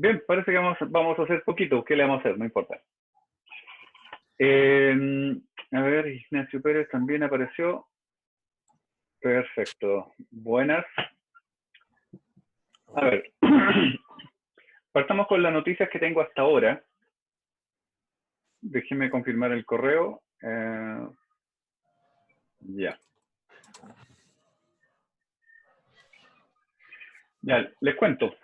Bien, parece que vamos a hacer poquito. ¿Qué le vamos a hacer? No importa. A ver, Ignacio Pérez también apareció. Perfecto. Buenas. A ver, partamos con las noticias que tengo hasta ahora. Déjenme confirmar el correo. Ya. Ya, les cuento.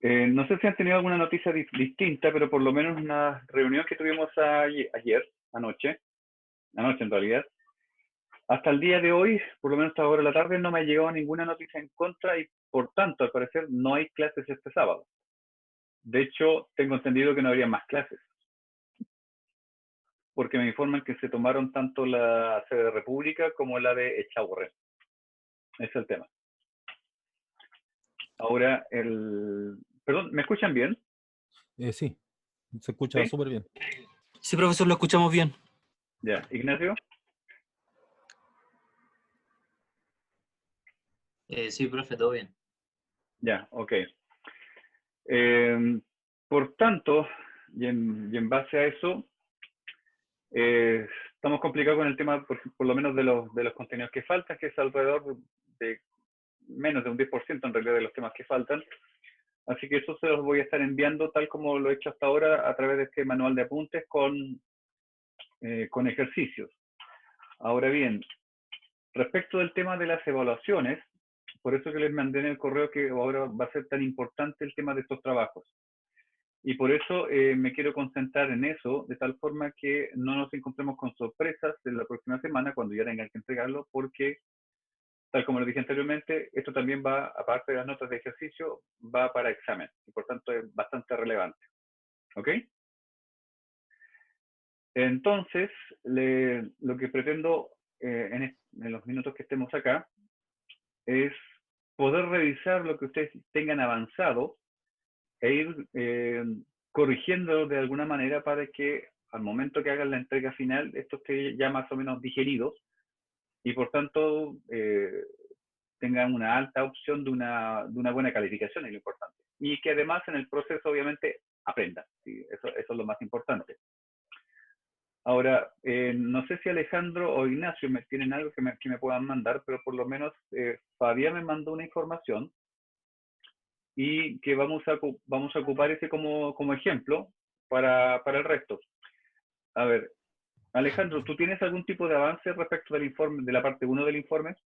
No sé si han tenido alguna noticia distinta, pero por lo menos una reunión que tuvimos anoche en realidad, hasta el día de hoy, por lo menos hasta ahora de la tarde, no me ha llegado ninguna noticia en contra y por tanto, al parecer, no hay clases este sábado. De hecho, tengo entendido que no habría más clases, porque me informan que se tomaron tanto la sede de República como la de Echaurren. Ese es el tema. Ahora, Perdón, ¿me escuchan bien? Sí, se escucha ¿Sí? súper bien. Sí, profesor, lo escuchamos bien. Ya, Ignacio. Sí, profe, todo bien. Ya, ok. Por tanto, y en base a eso, estamos complicados con el tema, por lo menos de los contenidos que faltan, que es alrededor de menos de un 10% en realidad de los temas que faltan. Así que eso se los voy a estar enviando tal como lo he hecho hasta ahora a través de este manual de apuntes con ejercicios. Ahora bien, respecto del tema de las evaluaciones, por eso que les mandé en el correo que ahora va a ser tan importante el tema de estos trabajos. Y por eso me quiero concentrar en eso, de tal forma que no nos encontremos con sorpresas en la próxima semana cuando ya tengan que entregarlo, porque, tal como lo dije anteriormente, esto también va, aparte de las notas de ejercicio, va para examen. Y por tanto es bastante relevante. ¿Ok? Entonces, lo que pretendo en los minutos que estemos acá es poder revisar lo que ustedes tengan avanzado e ir corrigiendo de alguna manera para que al momento que hagan la entrega final esto esté ya más o menos digerido y por tanto tengan una alta opción de una buena calificación, es lo importante. Y que además en el proceso obviamente aprendan, ¿sí? Eso es lo más importante. Ahora, no sé si Alejandro o Ignacio tienen algo que me puedan mandar, pero por lo menos Fabián me mandó una información y que vamos a ocupar ese como ejemplo para el resto. A ver, Alejandro, ¿tú tienes algún tipo de avance respecto del informe, de la parte 1 del informe?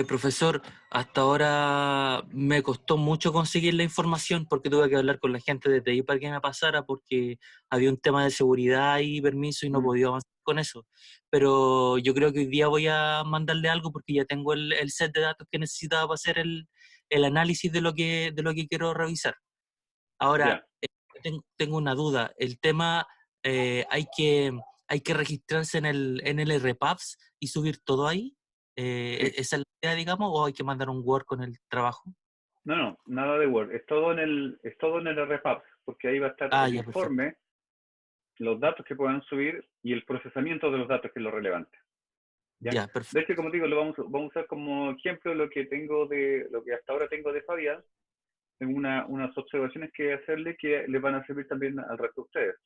Profesor, hasta ahora me costó mucho conseguir la información porque tuve que hablar con la gente de TI para que me pasara porque había un tema de seguridad y permiso y no podía avanzar con eso. Pero yo creo que hoy día voy a mandarle algo porque ya tengo el set de datos que necesitaba para hacer el análisis de lo que quiero revisar. Ahora, tengo una duda. El tema, hay que registrarse en el RPAPS y subir todo ahí. Sí. ¿Esa es la idea, digamos, o hay que mandar un Word con el trabajo? No, nada de Word. Es todo en el RPAPS, porque ahí va a estar el Ya, informe, perfecto. los datos que puedan subir y el procesamiento de los datos, que es lo relevante. ¿Ya? Ya, perfecto. De hecho, como digo, vamos a usar como ejemplo lo que hasta ahora tengo de Fabián. Tengo unas observaciones que hacerle que le van a servir también al resto de ustedes.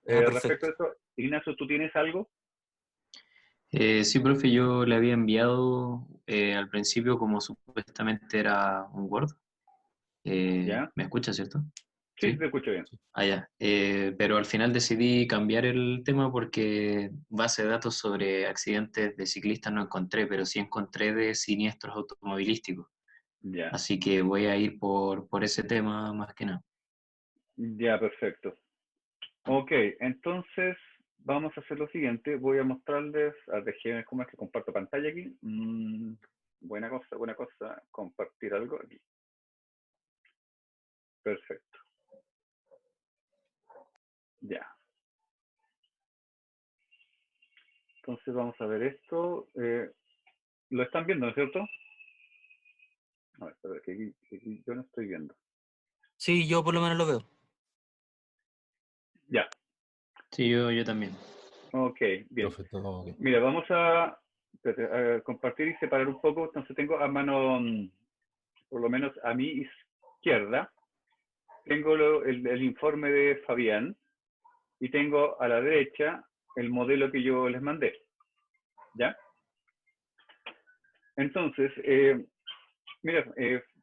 Respecto Perfecto. a eso, Ignacio, ¿tú tienes algo? Sí, profe, yo le había enviado al principio como supuestamente era un Word. ¿Ya? ¿Me escucha, cierto? Sí, Sí. te escucho bien. Ya. Pero al final decidí cambiar el tema porque base de datos sobre accidentes de ciclistas no encontré, pero sí encontré de siniestros automovilísticos. Ya, Así que voy a ir por ese tema más que nada. ya, perfecto. Ok, entonces vamos a hacer lo siguiente. Voy a mostrarles, déjenme cómo es que comparto pantalla aquí. Buena cosa, compartir algo aquí. Perfecto. Ya. Entonces vamos a ver esto. ¿Lo están viendo, no es cierto? A ver, que aquí yo no estoy viendo. Sí, yo por lo menos lo veo. Ya. Sí, yo también. Ok, bien. Perfecto, ok. Mira, vamos a compartir y separar un poco. Entonces tengo a mano, por lo menos a mi izquierda, tengo el informe de Fabián y tengo a la derecha el modelo que yo les mandé. ¿Ya? Entonces, mira,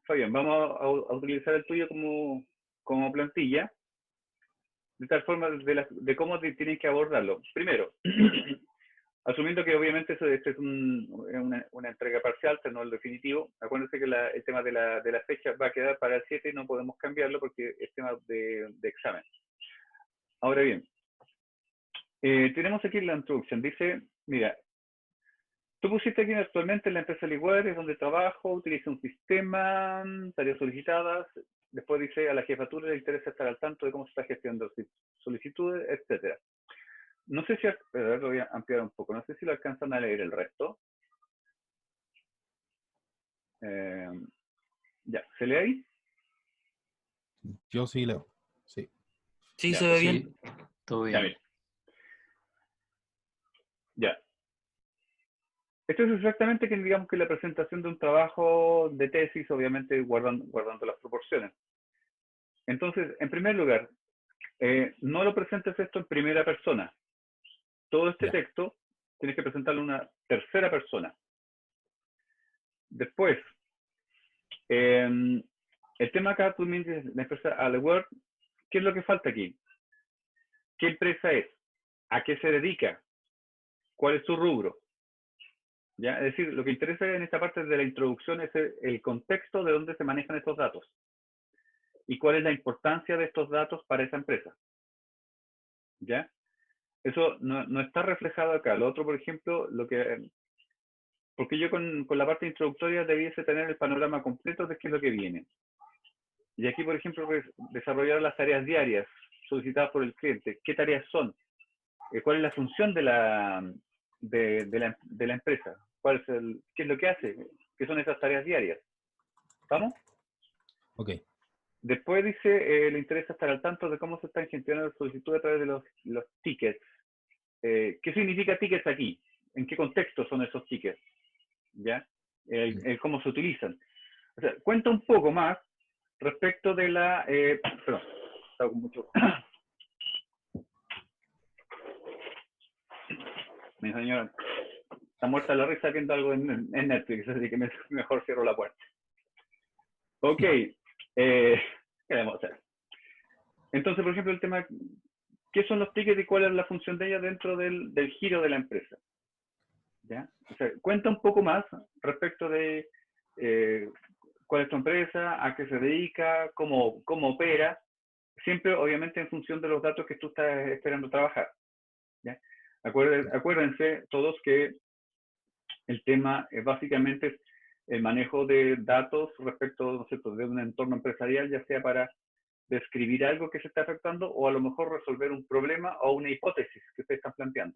Fabián, vamos a utilizar el tuyo como plantilla, de tal forma de cómo tienen que abordarlo. Primero, asumiendo que obviamente este es una entrega parcial, no el definitivo. Acuérdense que el tema de la fecha va a quedar para el 7 y no podemos cambiarlo porque es tema de examen. Ahora bien, tenemos aquí la introducción. Dice, mira, tú pusiste aquí actualmente en la empresa Liguar, es donde trabajo, utiliza un sistema, tareas solicitadas. Después dice, a la jefatura le interesa estar al tanto de cómo se está gestionando solicitudes, etcétera. No sé si, lo voy a ampliar un poco, no sé si lo alcanzan a leer el resto. Ya, ¿se lee ahí? Yo sí leo, sí. Sí, Ya, se ve Sí, bien. todo Ya, bien. mira. Ya. Esto es exactamente que digamos que la presentación de un trabajo de tesis, obviamente guardando las proporciones. Entonces, en primer lugar, no lo presentes esto en primera persona. Todo este Ya. texto tienes que presentarlo en una tercera persona. Después, el tema acá, tú me dices, la empresa Aleware, ¿qué es lo que falta aquí? ¿Qué empresa es? ¿A qué se dedica? ¿Cuál es su rubro? ¿Ya? Es decir, lo que interesa en esta parte de la introducción es el contexto de dónde se manejan estos datos y cuál es la importancia de estos datos para esa empresa. ¿Ya? Eso no está reflejado acá. Lo otro, por ejemplo, porque yo con la parte introductoria debiese tener el panorama completo de qué es lo que viene. Y aquí, por ejemplo, desarrollar las tareas diarias solicitadas por el cliente. ¿Qué tareas son? ¿Cuál es la función de la empresa? ¿Qué es lo que hace? ¿Qué son esas tareas diarias? ¿Estamos? Ok. Después dice, le interesa estar al tanto de cómo se están gestionando las solicitudes a través de los tickets. ¿Qué significa tickets aquí? ¿En qué contexto son esos tickets? ¿Ya? ¿Cómo se utilizan? O sea, cuenta un poco más respecto de la... perdón, estaba con mucho... Mi señora está muerta la risa viendo algo en Netflix, así que mejor cierro la puerta. Ok, ¿qué debemos hacer? Entonces, por ejemplo, el tema, ¿qué son los tickets y cuál es la función de ellos dentro del giro de la empresa? ¿Ya? O sea, cuenta un poco más respecto de cuál es tu empresa, a qué se dedica, cómo opera, siempre obviamente en función de los datos que tú estás esperando trabajar. ¿Ya? Acuérdense todos que el tema básicamente es el manejo de datos respecto, ¿no es cierto?, de un entorno empresarial, ya sea para describir algo que se está afectando o a lo mejor resolver un problema o una hipótesis que ustedes están planteando.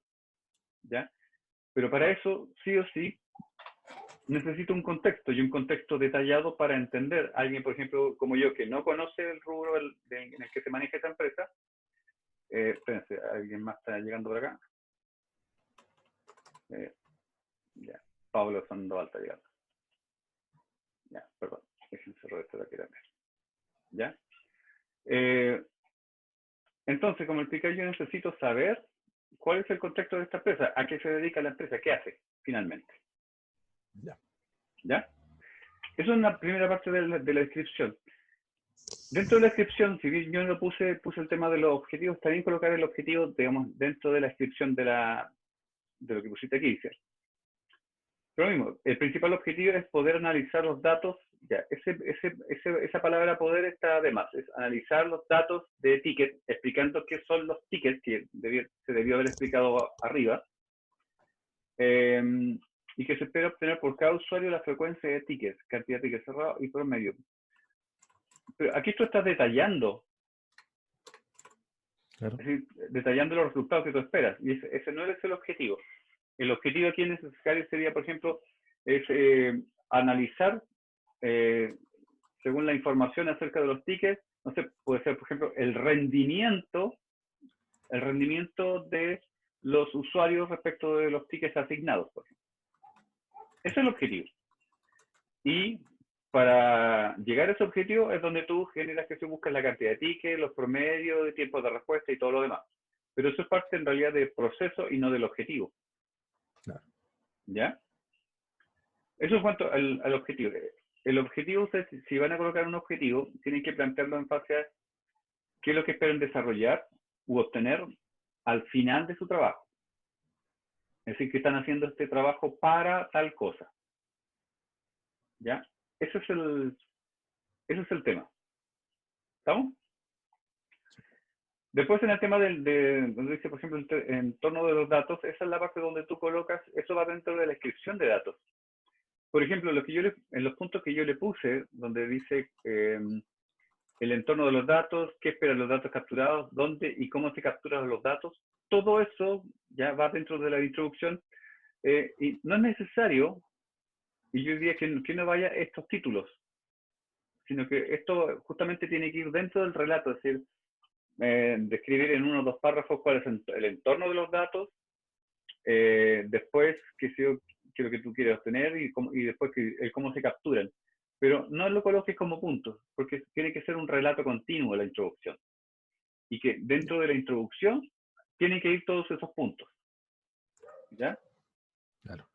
¿Ya? Pero para eso, sí o sí, necesito un contexto y un contexto detallado para entender. Alguien, por ejemplo, como yo, que no conoce el rubro en el que se maneja esa empresa, espérense, alguien más está llegando por acá. Ya, Pablo Sandoval está llegando. Ya, perdón, déjenme cerrar esto de aquí también. ¿Ya? Entonces, como expliqué, yo necesito saber cuál es el contexto de esta empresa, a qué se dedica la empresa, qué hace finalmente. Ya. ¿Ya? Eso es una primera parte de la descripción. Dentro de la descripción, si bien yo no puse el tema de los objetivos, también colocar el objetivo, digamos, dentro de la descripción de lo que pusiste aquí, dice. Pero lo mismo, el principal objetivo es poder analizar los datos. Ya, esa palabra poder está de más, es analizar los datos de tickets, explicando qué son los tickets, que se debió haber explicado arriba, y que se espera obtener por cada usuario la frecuencia de tickets, cantidad de tickets cerrados y promedio. Pero aquí tú estás detallando, Claro. es decir, detallando los resultados que tú esperas, y ese no es el objetivo. El objetivo aquí necesario sería, por ejemplo, es analizar, según la información acerca de los tickets, no sé, puede ser, por ejemplo, el rendimiento de los usuarios respecto de los tickets asignados, por ejemplo. Ese es el objetivo. Y para llegar a ese objetivo es donde tú generas que se busca la cantidad de tickets, los promedios, de tiempos de respuesta y todo lo demás. Pero eso es parte en realidad del proceso y no del objetivo. Claro. ¿Ya? Eso en cuanto al objetivo. El objetivo, ustedes, si van a colocar un objetivo, tienen que plantearlo en base a qué es lo que esperan desarrollar u obtener al final de su trabajo. Es decir, que están haciendo este trabajo para tal cosa. ¿Ya? Ese es el tema. ¿Estamos? Después en el tema donde dice, por ejemplo, el entorno de los datos, esa es la parte donde tú colocas, eso va dentro de la descripción de datos. Por ejemplo, en los puntos que yo le puse, donde dice el entorno de los datos, qué esperan los datos capturados, dónde y cómo se capturan los datos, todo eso ya va dentro de la introducción y no es necesario, y yo diría que no vaya estos títulos, sino que esto justamente tiene que ir dentro del relato, es decir, describir en 1 o 2 párrafos cuál es el entorno de los datos, después qué es lo que tú quieres obtener y después cómo se capturan. Pero no lo coloques como puntos, porque tiene que ser un relato continuo la introducción. Y que dentro de la introducción tienen que ir todos esos puntos. ¿Ya? Claro.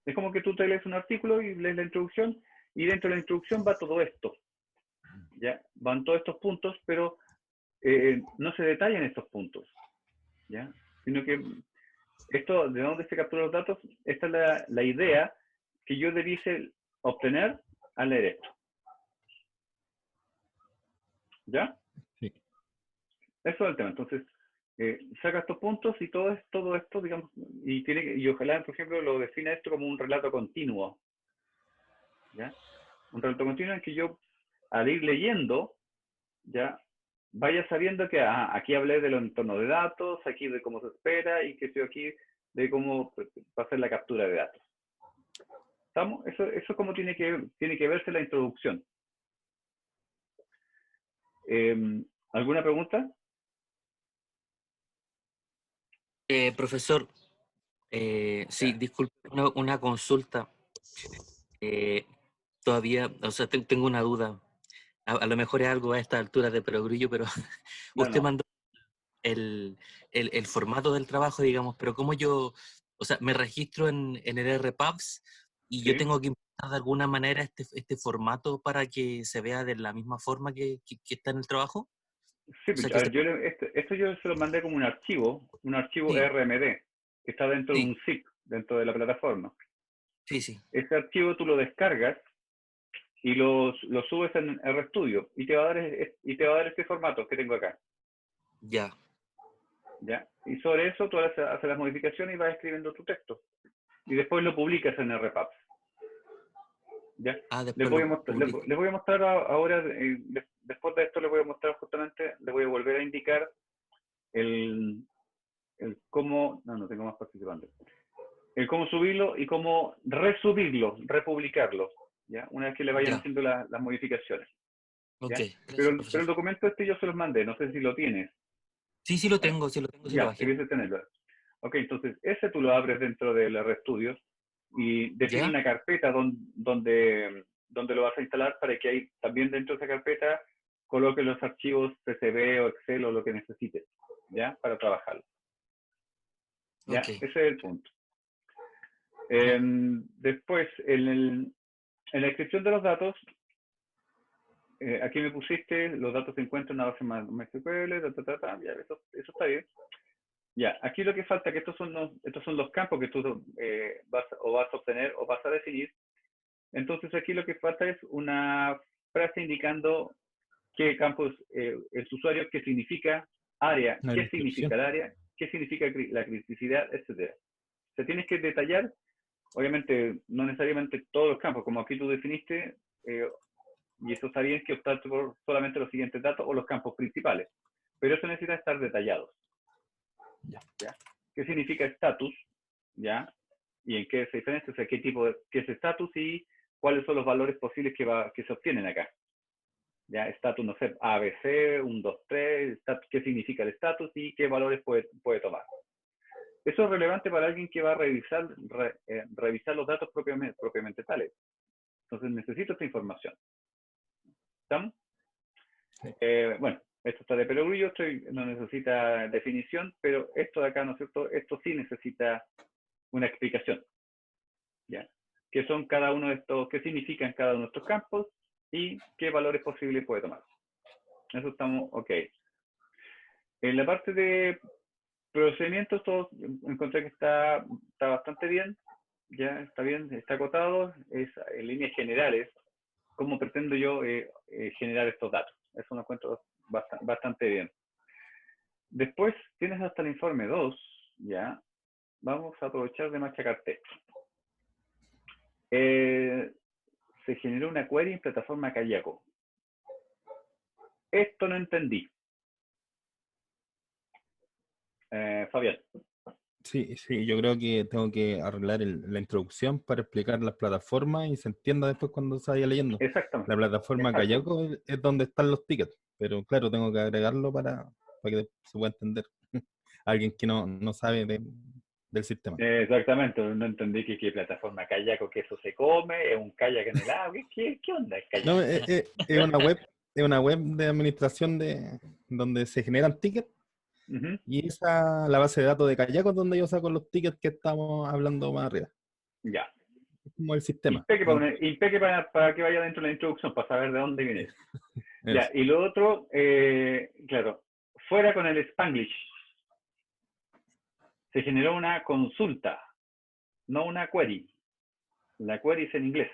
Es como que tú te lees un artículo y lees la introducción, y dentro de la introducción va todo esto. ¿Ya? Van todos estos puntos, pero no se detallan estos puntos. ¿Ya? Sino que esto, ¿de dónde se capturan los datos? Esta es la idea que yo debiese obtener al leer esto. ¿Ya? Sí. Eso es el tema. Entonces, saca estos puntos y todo esto, digamos, y ojalá, por ejemplo, lo defina esto como un relato continuo. ¿Ya? Un relato continuo en que yo, al ir leyendo, ya vaya sabiendo que aquí hablé del entorno de datos, aquí de cómo se espera, y que estoy aquí de cómo va a ser la captura de datos. ¿Estamos? Eso como tiene que verse la introducción. ¿Alguna pregunta? Profesor, sí, disculpe, una consulta. Todavía, o sea, tengo una duda. A lo mejor es algo a esta altura de perogrullo, pero usted No. mandó el formato del trabajo, digamos, pero ¿cómo yo, o sea, me registro en el RPABS y yo Sí. tengo que importar de alguna manera este formato para que se vea de la misma forma que está en el trabajo? Sí, O sea, pues, que a ver, esto yo se lo mandé como un archivo sí, RMD, que está dentro de sí, un zip, dentro de la plataforma. sí, sí, Ese archivo tú lo descargas y lo subes en RStudio y te va a dar este formato que tengo acá. ya. ¿Ya? Y sobre eso tú haces las modificaciones y vas escribiendo tu texto. Y después lo publicas en RPAPS. ¿Ya? Ah, Les después voy lo a mostrar, publico. les voy a mostrar ahora, después de esto les voy a mostrar justamente, les voy a volver a indicar el cómo, no tengo más participantes, el cómo subirlo y cómo resubirlo, republicarlo, ¿ya? Una vez que le vayan Ya, haciendo las modificaciones, ok, ¿ya? gracias, Pero profesor. el documento yo se los mandé, no sé si lo tienes. Sí, sí lo tengo, sí lo tengo, sí lo Ya, bajé. debes de tenerlo. Ok, entonces ese tú lo abres dentro del RStudio y define ¿Ya? una carpeta donde lo vas a instalar para que ahí también dentro de esa carpeta coloques los archivos CSV o Excel o lo que necesites, ¿ya? Para trabajarlo. ¿Ya? Ok. Ese es el punto. Después, en la descripción de los datos, aquí me pusiste, los datos se encuentran en una base MySQL, ya, eso está bien. Ya, aquí lo que falta, que estos son los campos que tú vas a obtener o vas a definir. Entonces aquí lo que falta es una frase indicando qué campos el usuario, qué significa área, La qué descripción. significa el área, qué significa la criticidad, etc. Se tienes que detallar, obviamente no necesariamente todos los campos, como aquí tú definiste, y eso está bien que optar por solamente los siguientes datos o los campos principales, pero eso necesita estar detallado. ¿Ya? ¿Qué significa estatus? ¿Ya? ¿Y en qué se diferencia? O sea, qué es estatus y cuáles son los valores posibles que se obtienen acá. ¿Ya? Estatus, no sé, ABC, 1, 2, 3, qué significa el estatus y qué valores puede tomar. Eso es relevante para alguien que va a revisar los datos propiamente tales. Entonces necesito esta información. ¿Estamos? Sí. Bueno, esto está de perogrullo, no necesita definición, pero esto de acá, ¿no es cierto? Esto sí necesita una explicación. ¿Ya? ¿Qué son cada uno de estos, qué significan cada uno de estos campos y qué valores posibles puede tomar? Eso estamos ok. En la parte de procedimientos, todo encontré que está bastante bien, ya está bien, está acotado, es en líneas generales, cómo pretendo yo generar estos datos. Eso lo encuentro bastante bien. Después tienes hasta el informe 2, ya, vamos a aprovechar de machacar texto. Se generó una query en plataforma Kayako. Esto no entendí. Fabián. Sí, sí, yo creo que tengo que arreglar la introducción para explicar las plataformas y se entienda después cuando se vaya leyendo. Exactamente. La plataforma Exacto. Kayako es donde están los tickets, pero claro, tengo que agregarlo para que se pueda entender. Alguien que no sabe del sistema. Exactamente, no entendí qué plataforma Kayako, que eso se come, es un kayak en el agua, ¿qué onda es Kayako? No, es una web de administración donde se generan tickets. Y la base de datos de Kayako es donde yo saco los tickets que estamos hablando más arriba. Ya. Es como el sistema. Impeque para que vaya dentro de la introducción, para saber de dónde viene. Ya, y lo otro, claro, fuera con el Spanglish. Se generó una consulta, no una query. La query es en inglés.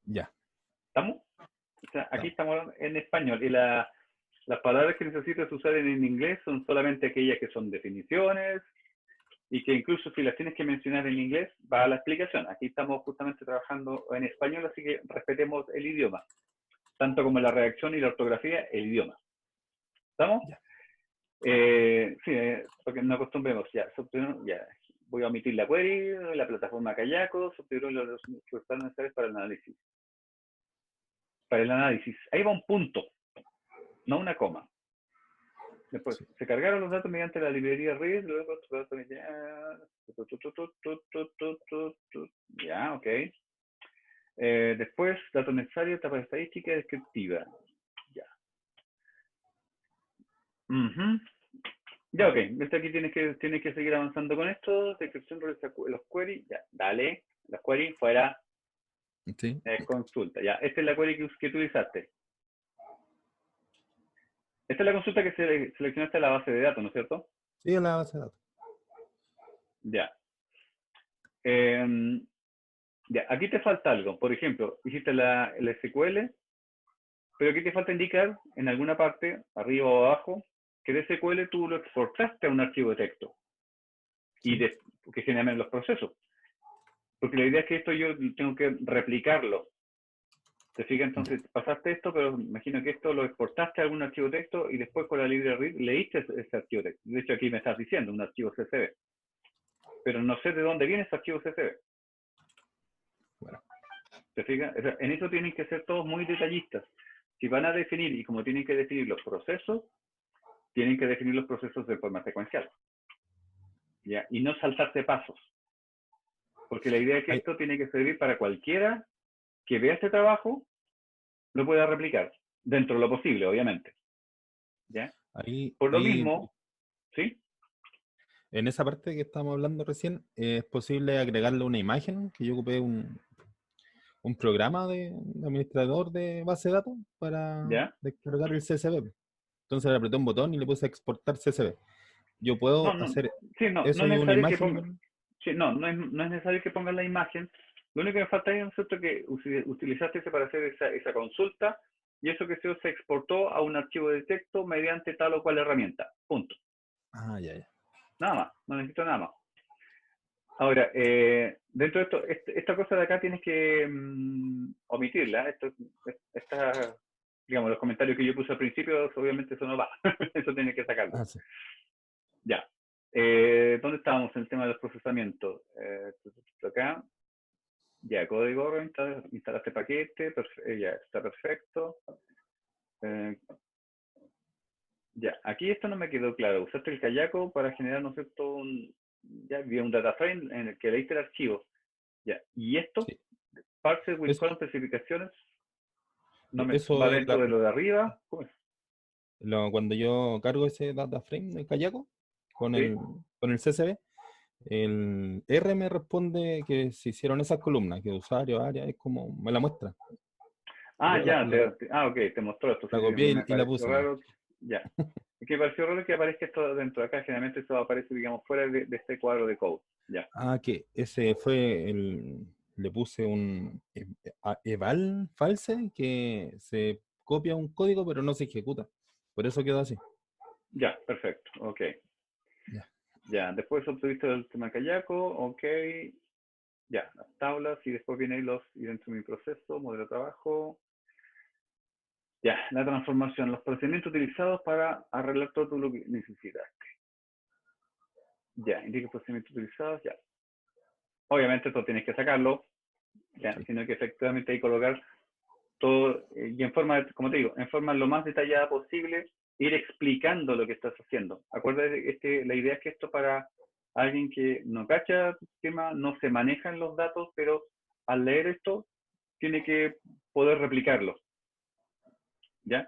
Ya. ¿Estamos? O sea, aquí estamos en español y las palabras que necesitas usar en inglés son solamente aquellas que son definiciones y que incluso si las tienes que mencionar en inglés va a la explicación. Aquí estamos justamente trabajando en español, así que respetemos el idioma, tanto como la redacción y la ortografía, el idioma. ¿Estamos? Ya. Sí, porque no acostumbremos. Ya, voy a omitir la query, la plataforma Kayako, subtituló los resultados necesarios para el análisis. Para el análisis. Ahí va un punto, no una coma. Después, Sí. se cargaron los datos mediante la librería READ, luego ya, ok. Después, datos necesarios, etapa estadística descriptiva. Ya. Ya, ok. Aquí tienes que seguir avanzando con esto. Descripción de los queries. Ya, dale. Las queries fuera. Sí. Consulta. Ya, esta es la query que utilizaste. Esta es la consulta que seleccionaste a la base de datos, ¿no es cierto? Sí, en la base de datos. Ya. Ya, aquí te falta algo. Por ejemplo, hiciste la SQL, pero aquí te falta indicar en alguna parte, arriba o abajo, que de SQL tú lo exportaste a un archivo de texto. Sí. Y que generan los procesos. Porque la idea es que esto yo tengo que replicarlo. ¿Te fijas? Entonces pasaste esto, pero imagino que esto lo exportaste a algún archivo de texto y después con la librería READ leíste ese archivo de texto. De hecho, aquí me estás diciendo un archivo CSV. Pero no sé de dónde viene ese archivo CSV. Bueno. ¿Te fijas? O sea, en eso tienen que ser todos muy detallistas. Si van a definir, y como tienen que definir los procesos, tienen que definir los procesos de forma secuencial. ¿Ya? Y no saltarse pasos. Porque la idea es que esto tiene que servir para cualquiera que vea este trabajo, lo pueda replicar, dentro de lo posible, obviamente. ¿Ya? Por lo mismo, ¿sí? En esa parte que estamos hablando recién, es posible agregarle una imagen, que yo ocupé un programa de administrador de base de datos para descargar el CSV. Entonces le apreté un botón y le puse exportar CSV. Yo puedo hacer eso y una imagen. No es necesario que pongan la imagen. Lo único que me falta es que utilizaste ese para hacer esa consulta y eso que se exportó a un archivo de texto mediante tal o cual herramienta. Punto. Ah, ya. Nada más, no necesito nada más. Ahora, dentro de esto, esta cosa de acá tienes que omitirla. Digamos, los comentarios que yo puse al principio, obviamente eso no va. Eso tienes que sacarlo. Ah, sí. Ya. ¿Dónde estábamos en el tema de los procesamientos? Acá. Ya, código, instalaste paquete, ya está perfecto. Ya, aquí esto no me quedó claro. Usaste el Kayako para generar, ¿no es cierto? Ya había un data frame en el que leíste el archivo. Ya. ¿Y esto? Sí. Parse with Eso, column especificaciones, no me eso va es dentro de lo de arriba. ¿Cómo es? cuando yo cargo ese data frame de Kayako con ¿Sí? el CSV, el R me responde que se hicieron esas columnas, que usuario, área, es como, me la muestra. Ah, Yo ya, ok, te mostró esto. Sí, la sí, copié me y la pareció puse nomás. raro. Ya. Es que me pareció raro que aparezca esto dentro de acá. Generalmente esto aparece, digamos, fuera de este cuadro de code. Ya. Ah, que ese fue le puse un eval false que se copia un código pero no se ejecuta. Por eso quedó así. Ya, perfecto. Ok. Ya. Ya, después obtuviste el tema Kayako. Ok. Ya, las tablas y después vienen y dentro de mi proceso, modelo de trabajo. Ya, la transformación, los procedimientos utilizados para arreglar todo lo que necesitaste. Ya, indica procedimientos utilizados, ya. Obviamente esto tienes que sacarlo, ya, Sí. sino que efectivamente hay que colocar todo, y en forma, como te digo, en forma lo más detallada posible, ir explicando lo que estás haciendo. Acuérdate, la idea es que esto para alguien que no cacha el sistema, no se manejan los datos, pero al leer esto, tiene que poder replicarlo, ¿ya?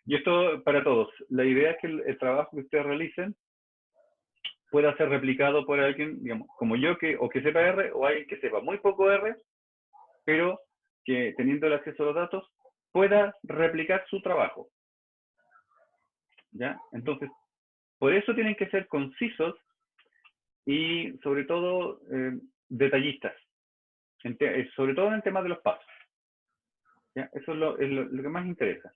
Y esto para todos. La idea es que el trabajo que ustedes realicen pueda ser replicado por alguien, digamos, como yo, o que sepa R, o alguien que sepa muy poco R, pero que teniendo el acceso a los datos, pueda replicar su trabajo. ¿Ya? Entonces, por eso tienen que ser concisos y, sobre todo, detallistas, sobre todo en el tema de los pasos. ¿Ya? Eso es lo que más interesa.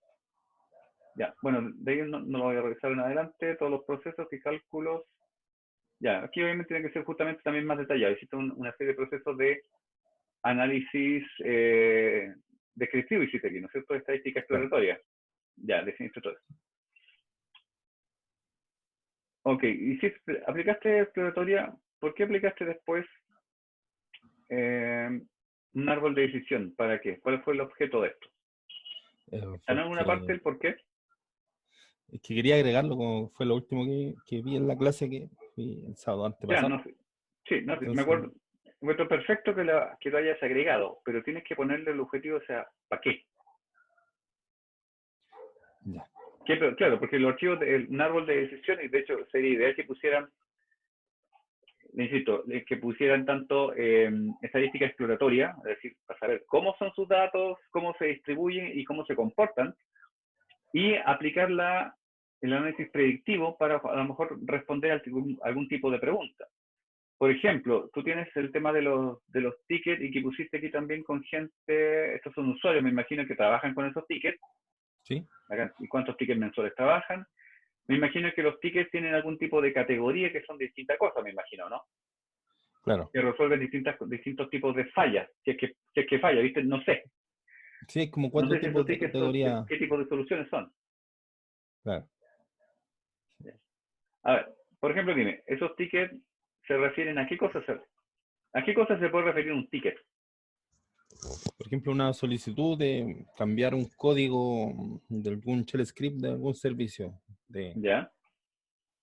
Ya, bueno, de ahí no lo voy a revisar en adelante, todos los procesos y cálculos. Ya, aquí obviamente tiene que ser justamente también más detallado. Existe una serie de procesos de análisis descriptivo, hiciste aquí, ¿no es cierto? Estadística Claro. exploratoria. Ya, definiste todo eso. Ok, y si aplicaste exploratoria, ¿por qué aplicaste después un árbol de decisión? ¿Para qué? ¿Cuál fue el objeto de esto? ¿Está en alguna parte Porque el por qué? es que quería agregarlo como fue lo último que vi en la clase que fui el sábado Ya, antepasado. no sé. Sí, no sé, me Entonces, acuerdo. Encuentro perfecto que lo hayas agregado, pero tienes que ponerle el objetivo, o sea, ¿para qué? ya. Claro, porque los archivos de un árbol de decisión, y de hecho sería ideal que pusieran, insisto, que pusieran tanto estadística exploratoria, es decir, para saber cómo son sus datos, cómo se distribuyen y cómo se comportan, y aplicar el análisis predictivo para a lo mejor responder a algún tipo de pregunta. Por ejemplo, tú tienes el tema de los tickets y que pusiste aquí también con gente, estos son usuarios, me imagino que trabajan con esos tickets. ¿Sí? ¿Y cuántos tickets mensuales trabajan? Me imagino que los tickets tienen algún tipo de categoría que son distintas cosas, me imagino, ¿no? Claro. Que resuelven distintos tipos de fallas. Si es que falla, ¿viste? No sé. Sí, hay como No 4 sé si esos tipos de tickets categoría. qué tipo de soluciones son. Claro. A ver, por ejemplo, dime, ¿esos tickets se refieren a qué cosas? ¿A qué cosas se puede referir un ticket? Por ejemplo, una solicitud de cambiar un código de algún shell script de algún servicio ¿Ya?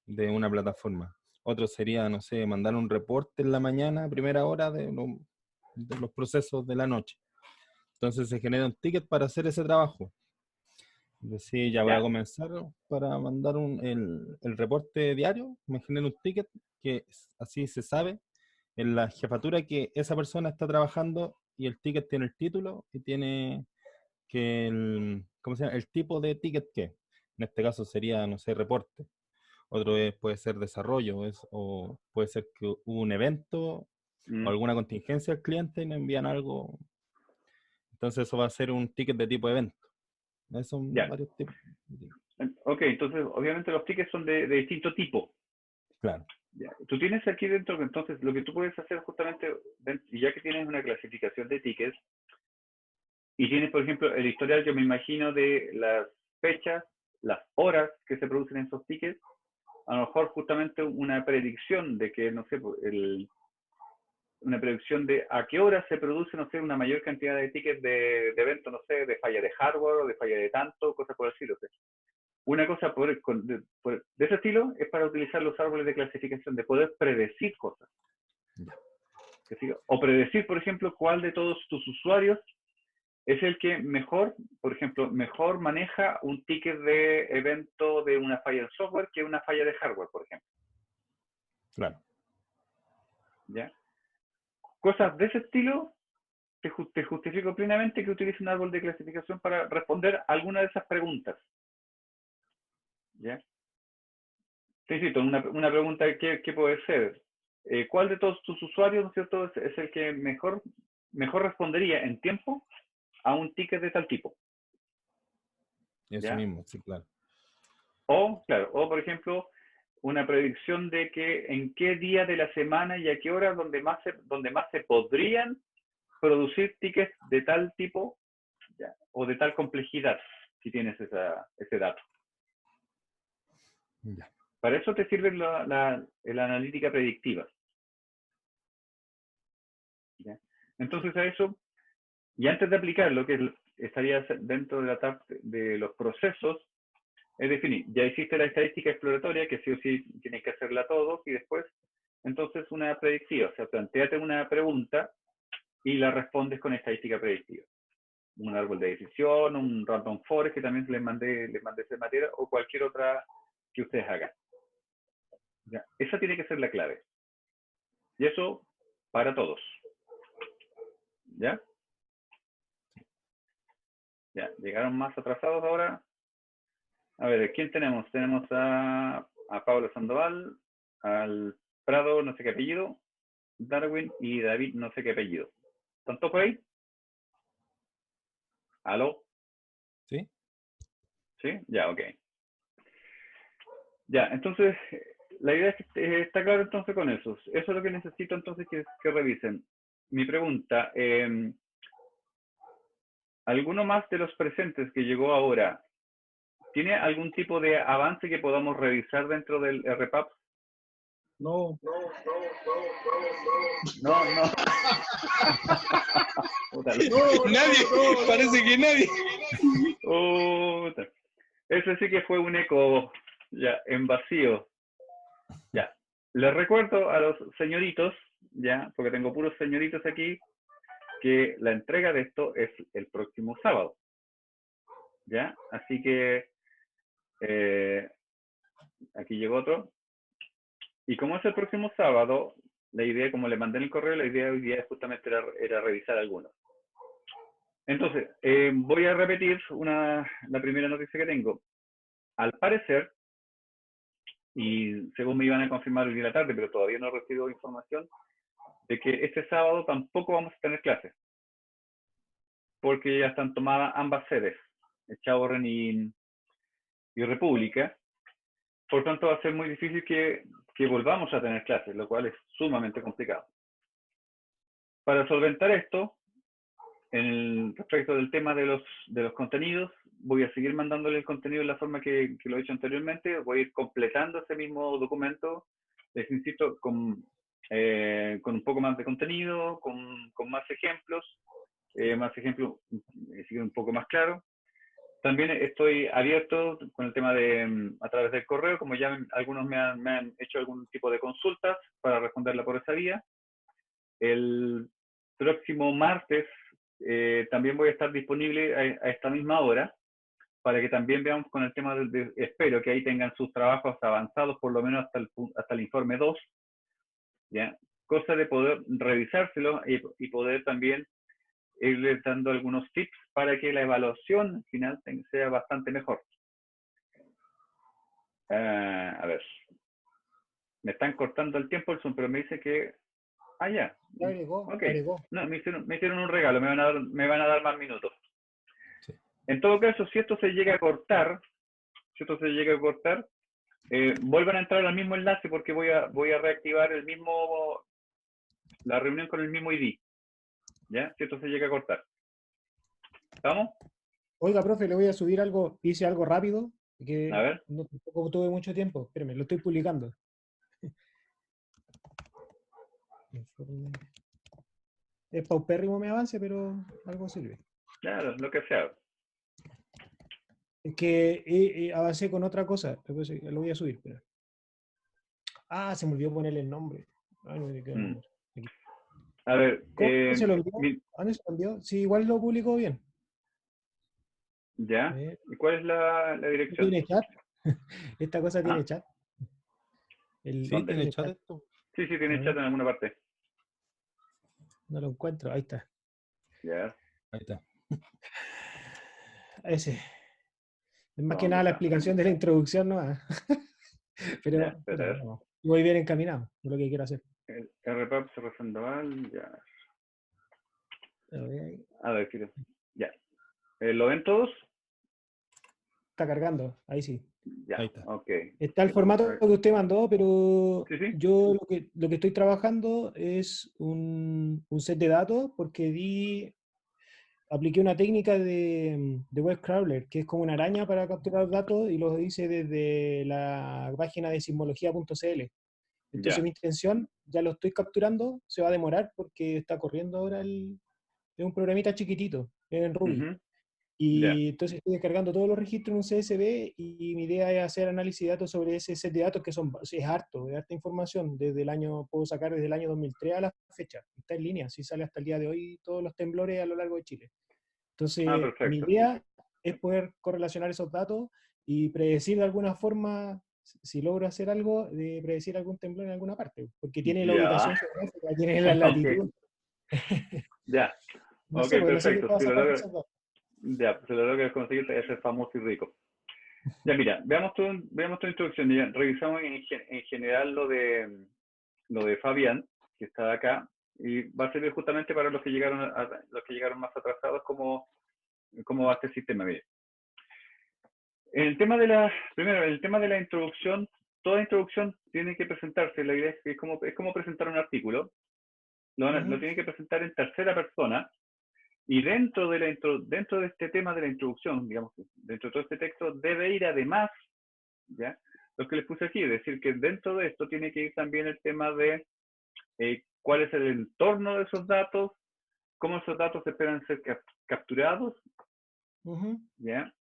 de una plataforma. Otro sería, no sé, mandar un reporte en la mañana, a primera hora de los procesos de la noche. Entonces se genera un ticket para hacer ese trabajo. Es decir, ya voy a ¿Ya? comenzar para mandar el reporte diario, me genera un ticket que así se sabe en la jefatura que esa persona está trabajando y el ticket tiene el título y tiene que ¿cómo se llama? El tipo de ticket que. En este caso sería, no sé, reporte. Otro puede ser desarrollo, o puede ser que hubo un evento o Mm, alguna contingencia al cliente y me envían algo. Entonces eso va a ser un ticket de tipo evento. Esos son ya. varios tipos. Ok, entonces obviamente los tickets son de distinto tipo. Claro. Ya. Tú tienes aquí dentro, entonces lo que tú puedes hacer justamente, ya que tienes una clasificación de tickets, y tienes, por ejemplo, el historial, yo me imagino, de las fechas, las horas que se producen en esos tickets, a lo mejor justamente una predicción de que, no sé, una predicción de a qué hora se produce, no sé, una mayor cantidad de tickets de eventos, no sé, de falla de hardware o de falla de tanto, cosas por el estilo. O sea, una cosa de ese estilo es para utilizar los árboles de clasificación, de poder predecir cosas. Ya. O predecir, por ejemplo, cuál de todos tus usuarios es el que mejor, por ejemplo, mejor maneja un ticket de evento de una falla de software que una falla de hardware, por ejemplo. Claro. ¿Ya? Cosas de ese estilo, te justifico plenamente que utilice un árbol de clasificación para responder alguna de esas preguntas. ¿Ya? Te cito, una pregunta que puede ser, ¿cuál de todos tus usuarios, ¿no es cierto?, es el que mejor respondería en tiempo a un ticket de tal tipo? Eso ¿Ya? mismo, sí, claro. O, claro, o por ejemplo, una predicción de que en qué día de la semana y a qué hora donde más se podrían producir tickets de tal tipo, ¿ya?, o de tal complejidad, si tienes ese dato. Ya. Para eso te sirve la analítica predictiva. ¿Ya? Entonces a eso, y antes de aplicar lo que estaría dentro de la tab de los procesos, es definir, ya hiciste la estadística exploratoria, que sí o sí tienes que hacerla todos, y después, entonces, una predictiva. O sea, planteate una pregunta y la respondes con estadística predictiva. Un árbol de decisión, un random forest, que también les mandé esa materia, o cualquier otra que ustedes hagan. ¿Ya? Esa tiene que ser la clave. Y eso para todos. ¿Ya? Ya, llegaron más atrasados ahora. A ver, ¿quién tenemos? Tenemos a Pablo Sandoval, al Prado, no sé qué apellido, Darwin y David, no sé qué apellido. ¿Están todos ahí? ¿Aló? ¿Sí? ¿Sí? Ya, ok. Ya, entonces, la idea es que está claro entonces con eso. Eso es lo que necesito entonces que revisen. Mi pregunta, ¿alguno más de los presentes que llegó ahora tiene algún tipo de avance que podamos revisar dentro del RPAP? No. No. Nadie, parece que nadie. Ese sí que fue un eco ya en vacío. Ya. Les recuerdo a los señoritos, ya, porque tengo puros señoritos aquí, que la entrega de esto es el próximo sábado. ¿Ya? Así que aquí llegó otro. Y como es el próximo sábado, la idea, como le mandé en el correo, la idea hoy día justamente era revisar algunos. Entonces, voy a repetir la primera noticia que tengo. Al parecer, y según me iban a confirmar hoy día a la tarde, pero todavía no recibo información, de que este sábado tampoco vamos a tener clases. Porque ya están tomadas ambas sedes, Echaurren y República. Por tanto, va a ser muy difícil que volvamos a tener clases, lo cual es sumamente complicado. Para solventar esto, respecto del tema de los contenidos, voy a seguir mandándole el contenido de la forma que lo he hecho anteriormente. Voy a ir completando ese mismo documento, les insisto, con un poco más de contenido, con más ejemplos un poco más claro. También estoy abierto con el tema a través del correo, como ya algunos me han hecho algún tipo de consultas para responderla por esa vía. El próximo martes también voy a estar disponible a esta misma hora para que también veamos con el tema espero que ahí tengan sus trabajos avanzados, por lo menos hasta el informe 2, ¿ya? Cosa de poder revisárselo y poder también irles dando algunos tips para que la evaluación final sea bastante mejor. A ver, me están cortando el tiempo, pero me dice que... Ah, ya. Agregó. No, me hicieron un regalo, me van a dar más minutos. Sí. En todo caso, si esto se llega a cortar, vuelvan a entrar al mismo enlace porque voy a reactivar la reunión con el mismo ID. ¿Ya? Si esto se llega a cortar. ¿Estamos? Oiga, profe, le voy a subir algo, hice algo rápido, que A ver. no tampoco tuve mucho tiempo. Espérame, lo estoy publicando. Es paupérrimo mi avance, pero algo sirve. Claro, lo que sea. Es que avancé con otra cosa. Lo voy a subir, pero... Ah, se me olvidó ponerle el nombre. Ay, no me quedó el nombre. Aquí. A ver, ¿Cómo se lo envió? ¿A dónde se lo envió? Sí, igual lo publicó bien. ¿ya? ¿Y cuál es la dirección? ¿Tiene chat? Esta cosa tiene ¿Ah? chat. Sí, tiene chat esto. Sí, tiene chat en alguna parte. No lo encuentro, ahí está. Ya. Ahí está. Ese. Es más que ¿Dónde nada la está? explicación de la introducción, ¿no? Pero, Ya, espera, a ver. voy bien encaminado, es lo que quiero hacer. El RPAP Cerro Sandoval, ya. A ver, ya. ¿Lo ven todos? Está cargando, ahí sí. Ya, Ahí está. ok. Está el formato que usted mandó, pero Sí. yo lo que estoy trabajando es un set de datos porque apliqué una técnica de web crawler, que es como una araña para capturar datos y los hice desde la página de sismología.cl. Entonces Ya. mi intención, ya lo estoy capturando, se va a demorar porque está corriendo ahora es un programita chiquitito, es en Ruby. Ujú. Ya. Y entonces estoy descargando todos los registros en un CSV y mi idea es hacer análisis de datos sobre ese set de datos que es harto, de harta información. Puedo sacar desde el año 2003 a la fecha. Está en línea, si sale hasta el día de hoy todos los temblores a lo largo de Chile. Entonces, mi Perfecto. idea es poder correlacionar esos datos y predecir de alguna forma, si logro hacer algo, de predecir algún temblor en alguna parte, porque tiene la Ya. ubicación geográfica, tiene la Ok. latitud. Ya. No Ok, sé, pues no sé qué perfecto. puedo Si lo sacar de logro, esos datos. ya, si lo logro conseguir, te ser famoso y rico. Ya, mira, veamos tu introducción. Ya, revisamos en general lo de Fabián, que está acá, y va a servir justamente para los que llegaron los que llegaron más atrasados, cómo va este sistema. Mire. Primero, el tema de la introducción, toda introducción tiene que presentarse, la idea es que es como presentar un artículo, lo tiene que presentar en tercera persona, y dentro de este tema de la introducción, digamos, dentro de todo este texto, debe ir además, ¿ya? Lo que les puse aquí, es decir, que dentro de esto tiene que ir también el tema de cuál es el entorno de esos datos, cómo esos datos esperan ser capturados, ¿ya?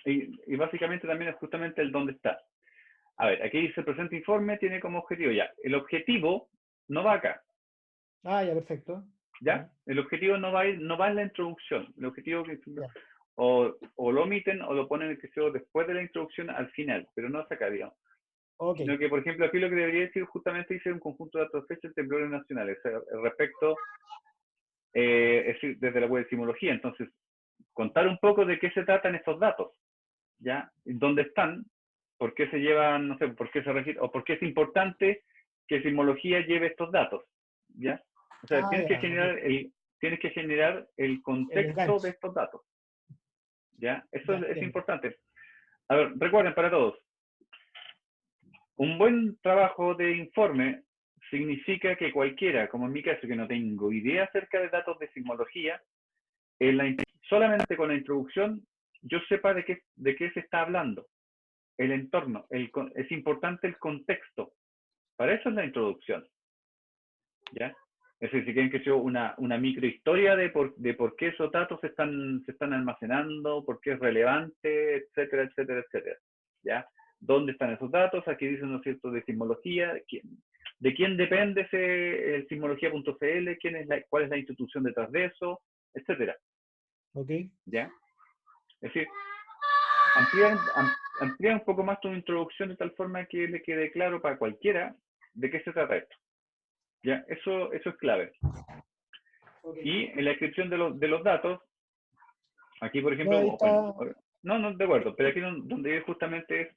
Y básicamente también es justamente el dónde está. A ver, aquí dice el presente informe tiene como objetivo ya. El objetivo no va acá. Ah, ya, perfecto. ¿Ya? El objetivo no va en la introducción. El objetivo que o lo omiten o lo ponen que sea después de la introducción al final, pero no es acá, digamos. Okay. Sino que, por ejemplo, aquí lo que debería decir justamente dice un conjunto de datos fechas temblores nacionales respecto, es decir, desde la web de simología. Entonces, contar un poco de qué se tratan estos datos, ¿ya? ¿Dónde están? ¿Por qué se llevan, no sé, por qué se registran, o por qué es importante que Sismología lleve estos datos, ¿ya? O sea, tienes que generar el contexto de estos datos, ¿ya? Eso es importante. A ver, recuerden para todos, un buen trabajo de informe significa que cualquiera, como en mi caso, que no tengo idea acerca de datos de sismología, solamente con la introducción yo sepa de qué se está hablando, el entorno, es importante el contexto. Para eso es la introducción, ¿ya? Es decir, si quieren que sea una microhistoria de por qué esos datos se están almacenando, por qué es relevante, etcétera, etcétera, etcétera, ¿ya? ¿Dónde están esos datos? Aquí dicen, ¿no es cierto?, de sismología. ¿De quién depende el sismología.cl? ¿Cuál es la institución detrás de eso? Etcétera. Ok. ¿Ya? Es decir, amplía un poco más tu introducción de tal forma que le quede claro para cualquiera de qué se trata esto. ¿Ya? Eso es clave. Okay. Y en la descripción de los datos, aquí por ejemplo, no, de acuerdo, pero aquí donde justamente es,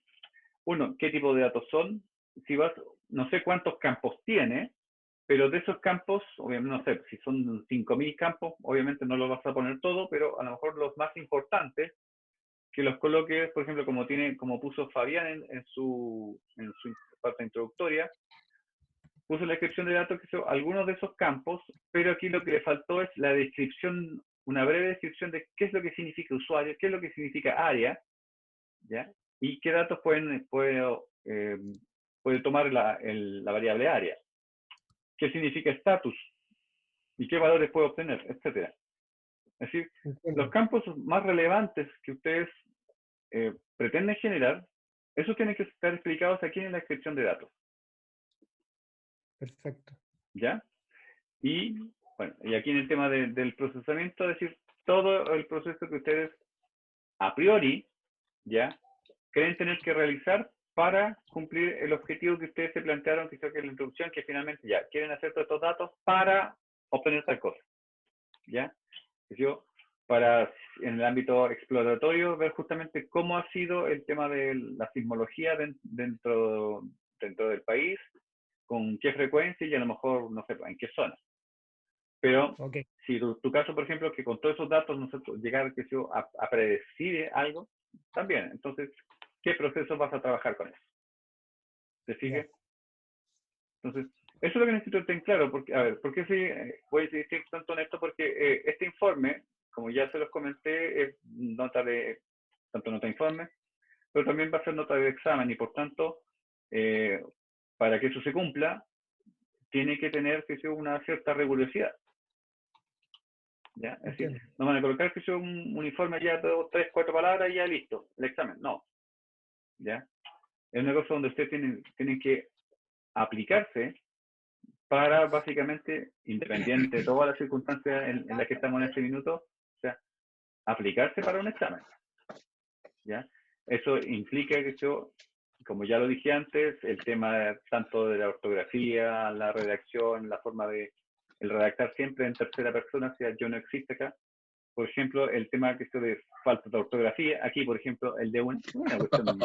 uno, qué tipo de datos son, no sé cuántos campos tiene, pero de esos campos, obviamente, no sé, si son 5.000 campos, obviamente no los vas a poner todo, pero a lo mejor los más importantes, que los coloques, por ejemplo, como puso Fabián en su parte introductoria, puso la descripción de datos que son algunos de esos campos, pero aquí lo que le faltó es la descripción, una breve descripción de qué es lo que significa usuario, qué es lo que significa área, ¿ya? Y qué datos puede tomar la variable área, qué significa estatus y qué valores puede obtener, etcétera. Es decir, los campos más relevantes que ustedes pretenden generar, esos tienen que estar explicados aquí en la descripción de datos. Perfecto. ¿Ya? Y, bueno, y aquí en el tema del procesamiento, es decir, todo el proceso que ustedes a priori, ¿ya?, creen tener que realizar para cumplir el objetivo que ustedes se plantearon, que creo que es la introducción, que finalmente ya quieren hacer todos estos datos para obtener tal cosa, ¿ya? Yo, para, en el ámbito exploratorio, ver justamente cómo ha sido el tema de la sismología dentro del país, con qué frecuencia y a lo mejor, no sé, en qué zona. Pero si tu caso, por ejemplo, que con todos esos datos nosotros llegar a predecir algo, también. Entonces, ¿qué proceso vas a trabajar con eso? ¿Te fijas? Entonces, eso es lo que necesito tener claro. Porque, a ver, ¿por qué voy a insistir tanto en esto? Porque este informe, como ya se los comenté, es tanto nota de informe, pero también va a ser nota de examen y por tanto, para que eso se cumpla, tiene que tener una cierta rigurosidad. ¿Ya? Es decir, no van a colocar un uniforme ya de 3, 4 palabras y ya listo, el examen. No. ¿Ya? Es una cosa donde ustedes tienen que aplicarse para básicamente, independiente de todas las circunstancias en las que estamos en este minuto, o sea, aplicarse para un examen. ¿Ya? Eso implica que como ya lo dije antes, el tema tanto de la ortografía, la redacción, la forma de el redactar siempre en tercera persona, o sea, yo no existe acá. Por ejemplo, el tema de falta de ortografía, aquí, por ejemplo, el de una cuestión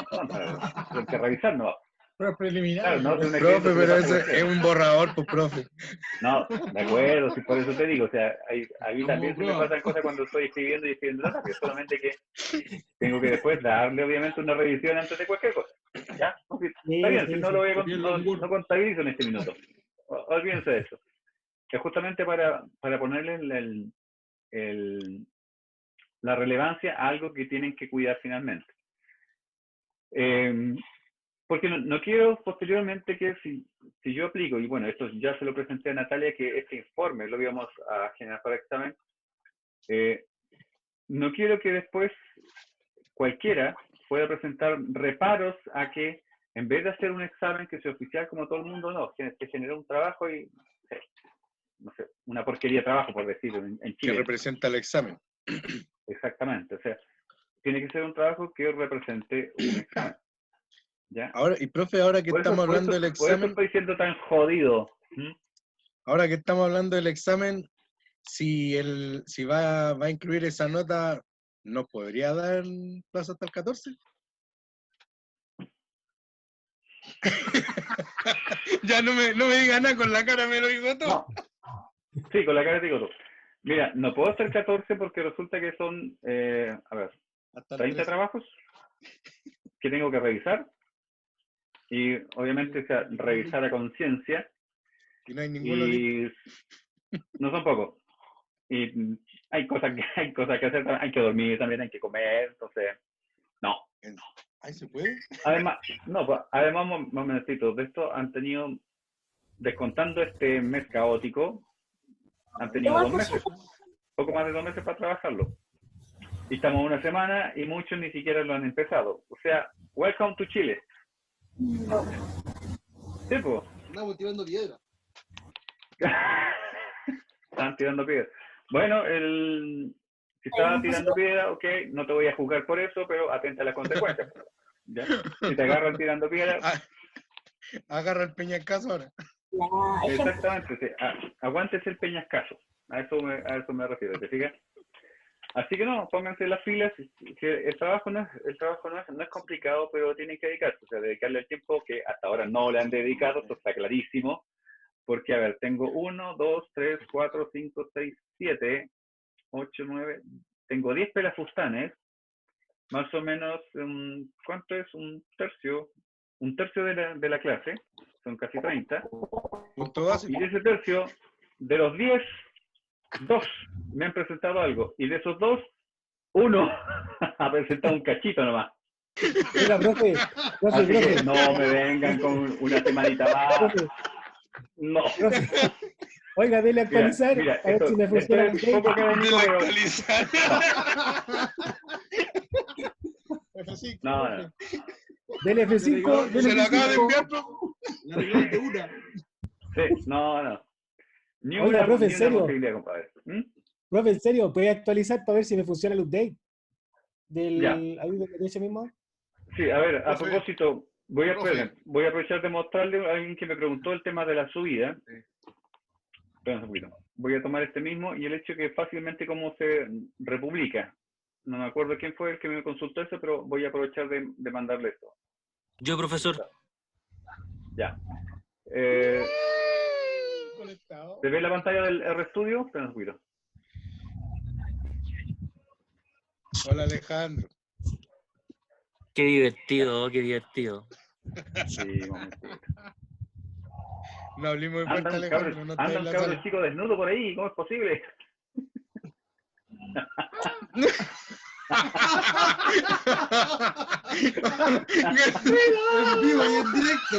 hay que revisar, ¿no? Pero preliminar. Claro, no, profe, pero eso es un borrador, pues, profe. No, de acuerdo, sí, por eso te digo, o sea, a mí también se me pasan cosas cuando estoy escribiendo y escribiendo rápido, solamente que tengo que después darle, obviamente, una revisión antes de cualquier cosa. ¿Ya? Está bien, si no lo voy a no contabilizo en este minuto. Olvídense de eso. Es justamente para ponerle la relevancia a algo que tienen que cuidar finalmente. Porque no quiero posteriormente que si yo aplico, y bueno, esto ya se lo presenté a Natalia, que este informe lo íbamos a generar para examen, no quiero que después cualquiera pueda presentar reparos a que en vez de hacer un examen que sea oficial como todo el mundo, no, que genere un trabajo y, no sé, una porquería de trabajo, por decirlo, en Chile. Que representa el examen. Exactamente, o sea, tiene que ser un trabajo que represente un examen. ¿Ya? Ahora, y profe, ahora que estamos hablando del examen... Por eso estoy siendo tan jodido. Ahora que estamos hablando del examen, si va a incluir esa nota, ¿nos podría dar plazo hasta el 14? Ya no me diga nada, con la cara me lo digo todo. No. Sí, con la cara te digo todo. Mira, no puedo hacer 14 porque resulta que son, 30 trabajos que tengo que revisar. Y obviamente, o sea, revisar a conciencia. Y no hay ninguno. Y no son pocos. Y hay cosas que hacer, hay que dormir también, hay que comer, entonces, no. ¿Ahí se puede? Además, momentito, de esto han tenido, descontando este mes caótico, han tenido 2 meses, poco más de 2 meses para trabajarlo. Y estamos una semana y muchos ni siquiera lo han empezado. O sea, welcome to Chile. No. ¿Sí, po? Estamos tirando piedra. Están tirando piedra. Bueno, si estaba tirando piedra, ok, no te voy a juzgar por eso, pero atenta a las consecuencias. ¿Ya? Si te agarran tirando piedra... Agarra el peñascaso ahora. Exactamente, sí. Aguántese el peñascaso. A eso me refiero, ¿te fijas? Así que no, pónganse las filas. El trabajo no es complicado, pero tienen que dedicarse. O sea, dedicarle el tiempo que hasta ahora no le han dedicado, eso está clarísimo. Porque, a ver, tengo 1, 2, 3, 4, 5, 6, 7, 8, 9. Tengo 10 pelafustanes. Más o menos, ¿cuánto es? Un tercio de la clase. Son casi 30. Y de ese tercio, de los 10, 2 me han presentado algo. Y de esos 2, 1 ha presentado un cachito nomás. Mira, profe. Así que no me vengan con una semanita más. No. Oiga, dele a actualizar. Mira, a ver si me funciona. Dele actualizar. No. Dele F5. Se lo acaba de enviar, profe. La regla de una. Sí, no. Oiga, profe, en ni una serio. posibilidad, compadre. Profe, en serio, ¿puede actualizar para ver si me funciona el update Ya. de ese mismo? Sí, a ver, a Profe, propósito, voy a profe. aprovechar de mostrarle a alguien que me preguntó el tema de la subida. Espera un poquito. Voy a tomar este mismo y el hecho que fácilmente cómo se republica. No me acuerdo quién fue el que me consultó eso, pero voy a aprovechar de mandarle esto. Yo, profesor. Ya. Conectado. ¿Se ve la pantalla del RStudio? Espera un poquito. Hola, Alejandro. Qué divertido, qué divertido. Sí, momentito. No hablé muy fuerte, Anda un Alejandro. cabro, No estoy en la cabro sala. chico desnudo por ahí, ¿cómo es posible? En vivo y en directo.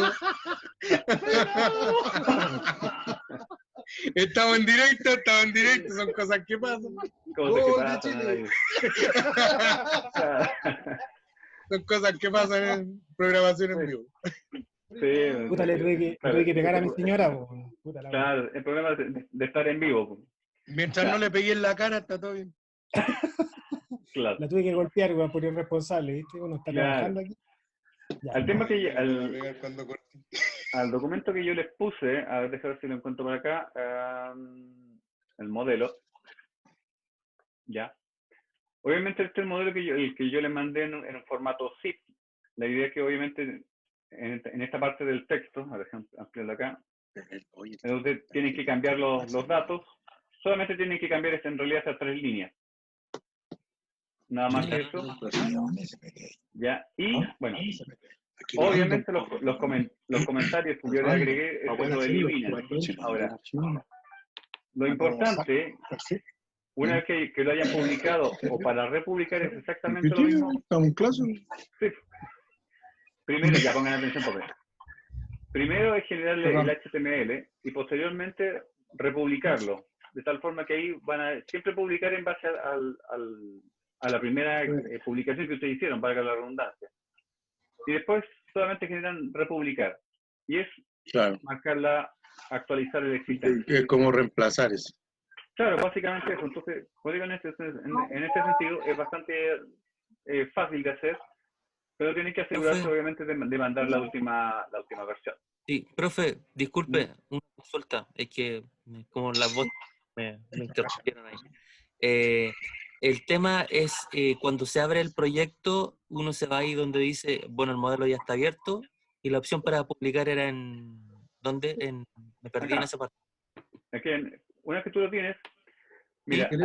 Estamos en directo, son cosas que pasan. Cosas que Gol de pasan Chile. ahí. Son cosas que pasan en programación en vivo. Sí, Puta, le tuve que pegar a mi señora. Puta, la wea. claro, el problema de estar en vivo. Mientras no le pegué en la cara, está todo bien. Claro. La tuve que golpear, weón, por irresponsable, ¿viste? Uno está trabajando aquí. Ya. Al tema que Voy a pegar cuando corte. al documento que yo les puse, a ver, déjame ver si lo encuentro por acá, el modelo, ya. Obviamente este es el modelo el que yo les mandé en un formato zip. La idea es que obviamente en esta parte del texto, a ver, déjame ampliarlo acá, entonces tienen que cambiar los datos, solamente tienen que cambiar en realidad estas 3 líneas. Nada más que eso. Ya, y bueno, obviamente los comentarios que yo le agregué, eso lo eliminan. Ahora, lo importante, una vez que lo hayan publicado o para republicar, es exactamente lo mismo. ¿Estamos en clase? Sí. Primero, ya pongan atención por favor. Primero es generarle el HTML y posteriormente republicarlo, de tal forma que ahí van a siempre publicar en base a la primera publicación que ustedes hicieron, valga la redundancia. Y después solamente generan republicar. Y es marcarla, actualizar el existente. Es como reemplazar eso. Claro, básicamente eso. Entonces, como digo, en este sentido es bastante fácil de hacer, pero tienen que asegurarse obviamente de mandar la última versión. Sí, profe, disculpe, una consulta, es que como las voces me interrumpieron ahí. El tema es cuando se abre el proyecto, uno se va ahí donde dice, bueno, el modelo ya está abierto, y la opción para publicar era en, ¿dónde? Me perdí en esa parte. Es que una vez que tú lo tienes, mira, ¿Sí?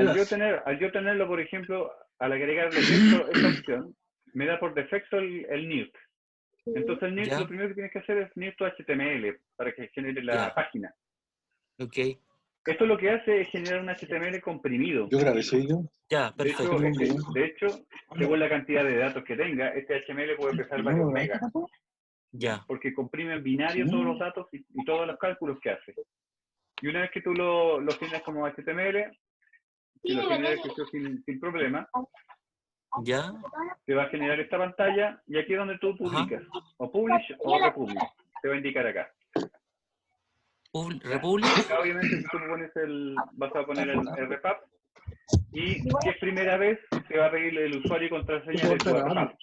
al yo tenerlo, por ejemplo, al agregarle esta opción, me da por defecto el NIRT. Entonces el NIRT, lo primero que tienes que hacer es NIRT HTML para que genere la página. Ok. Esto lo que hace es generar un HTML comprimido. Yo grabé ese video. Ya, perfecto. De hecho, según la cantidad de datos que tenga, este HTML puede pesar varios megas. Ya. Porque comprime en binario todos los datos y todos los cálculos que hace. Y una vez que tú lo generas como HTML, si lo generas sin problema, ya te va a generar esta pantalla y aquí es donde tú publicas. O publish o republish. Te va a indicar acá. Republic. Obviamente si tú vas a poner el RPAP y si es primera vez te va a pedir el usuario y contraseña de tu RPAP.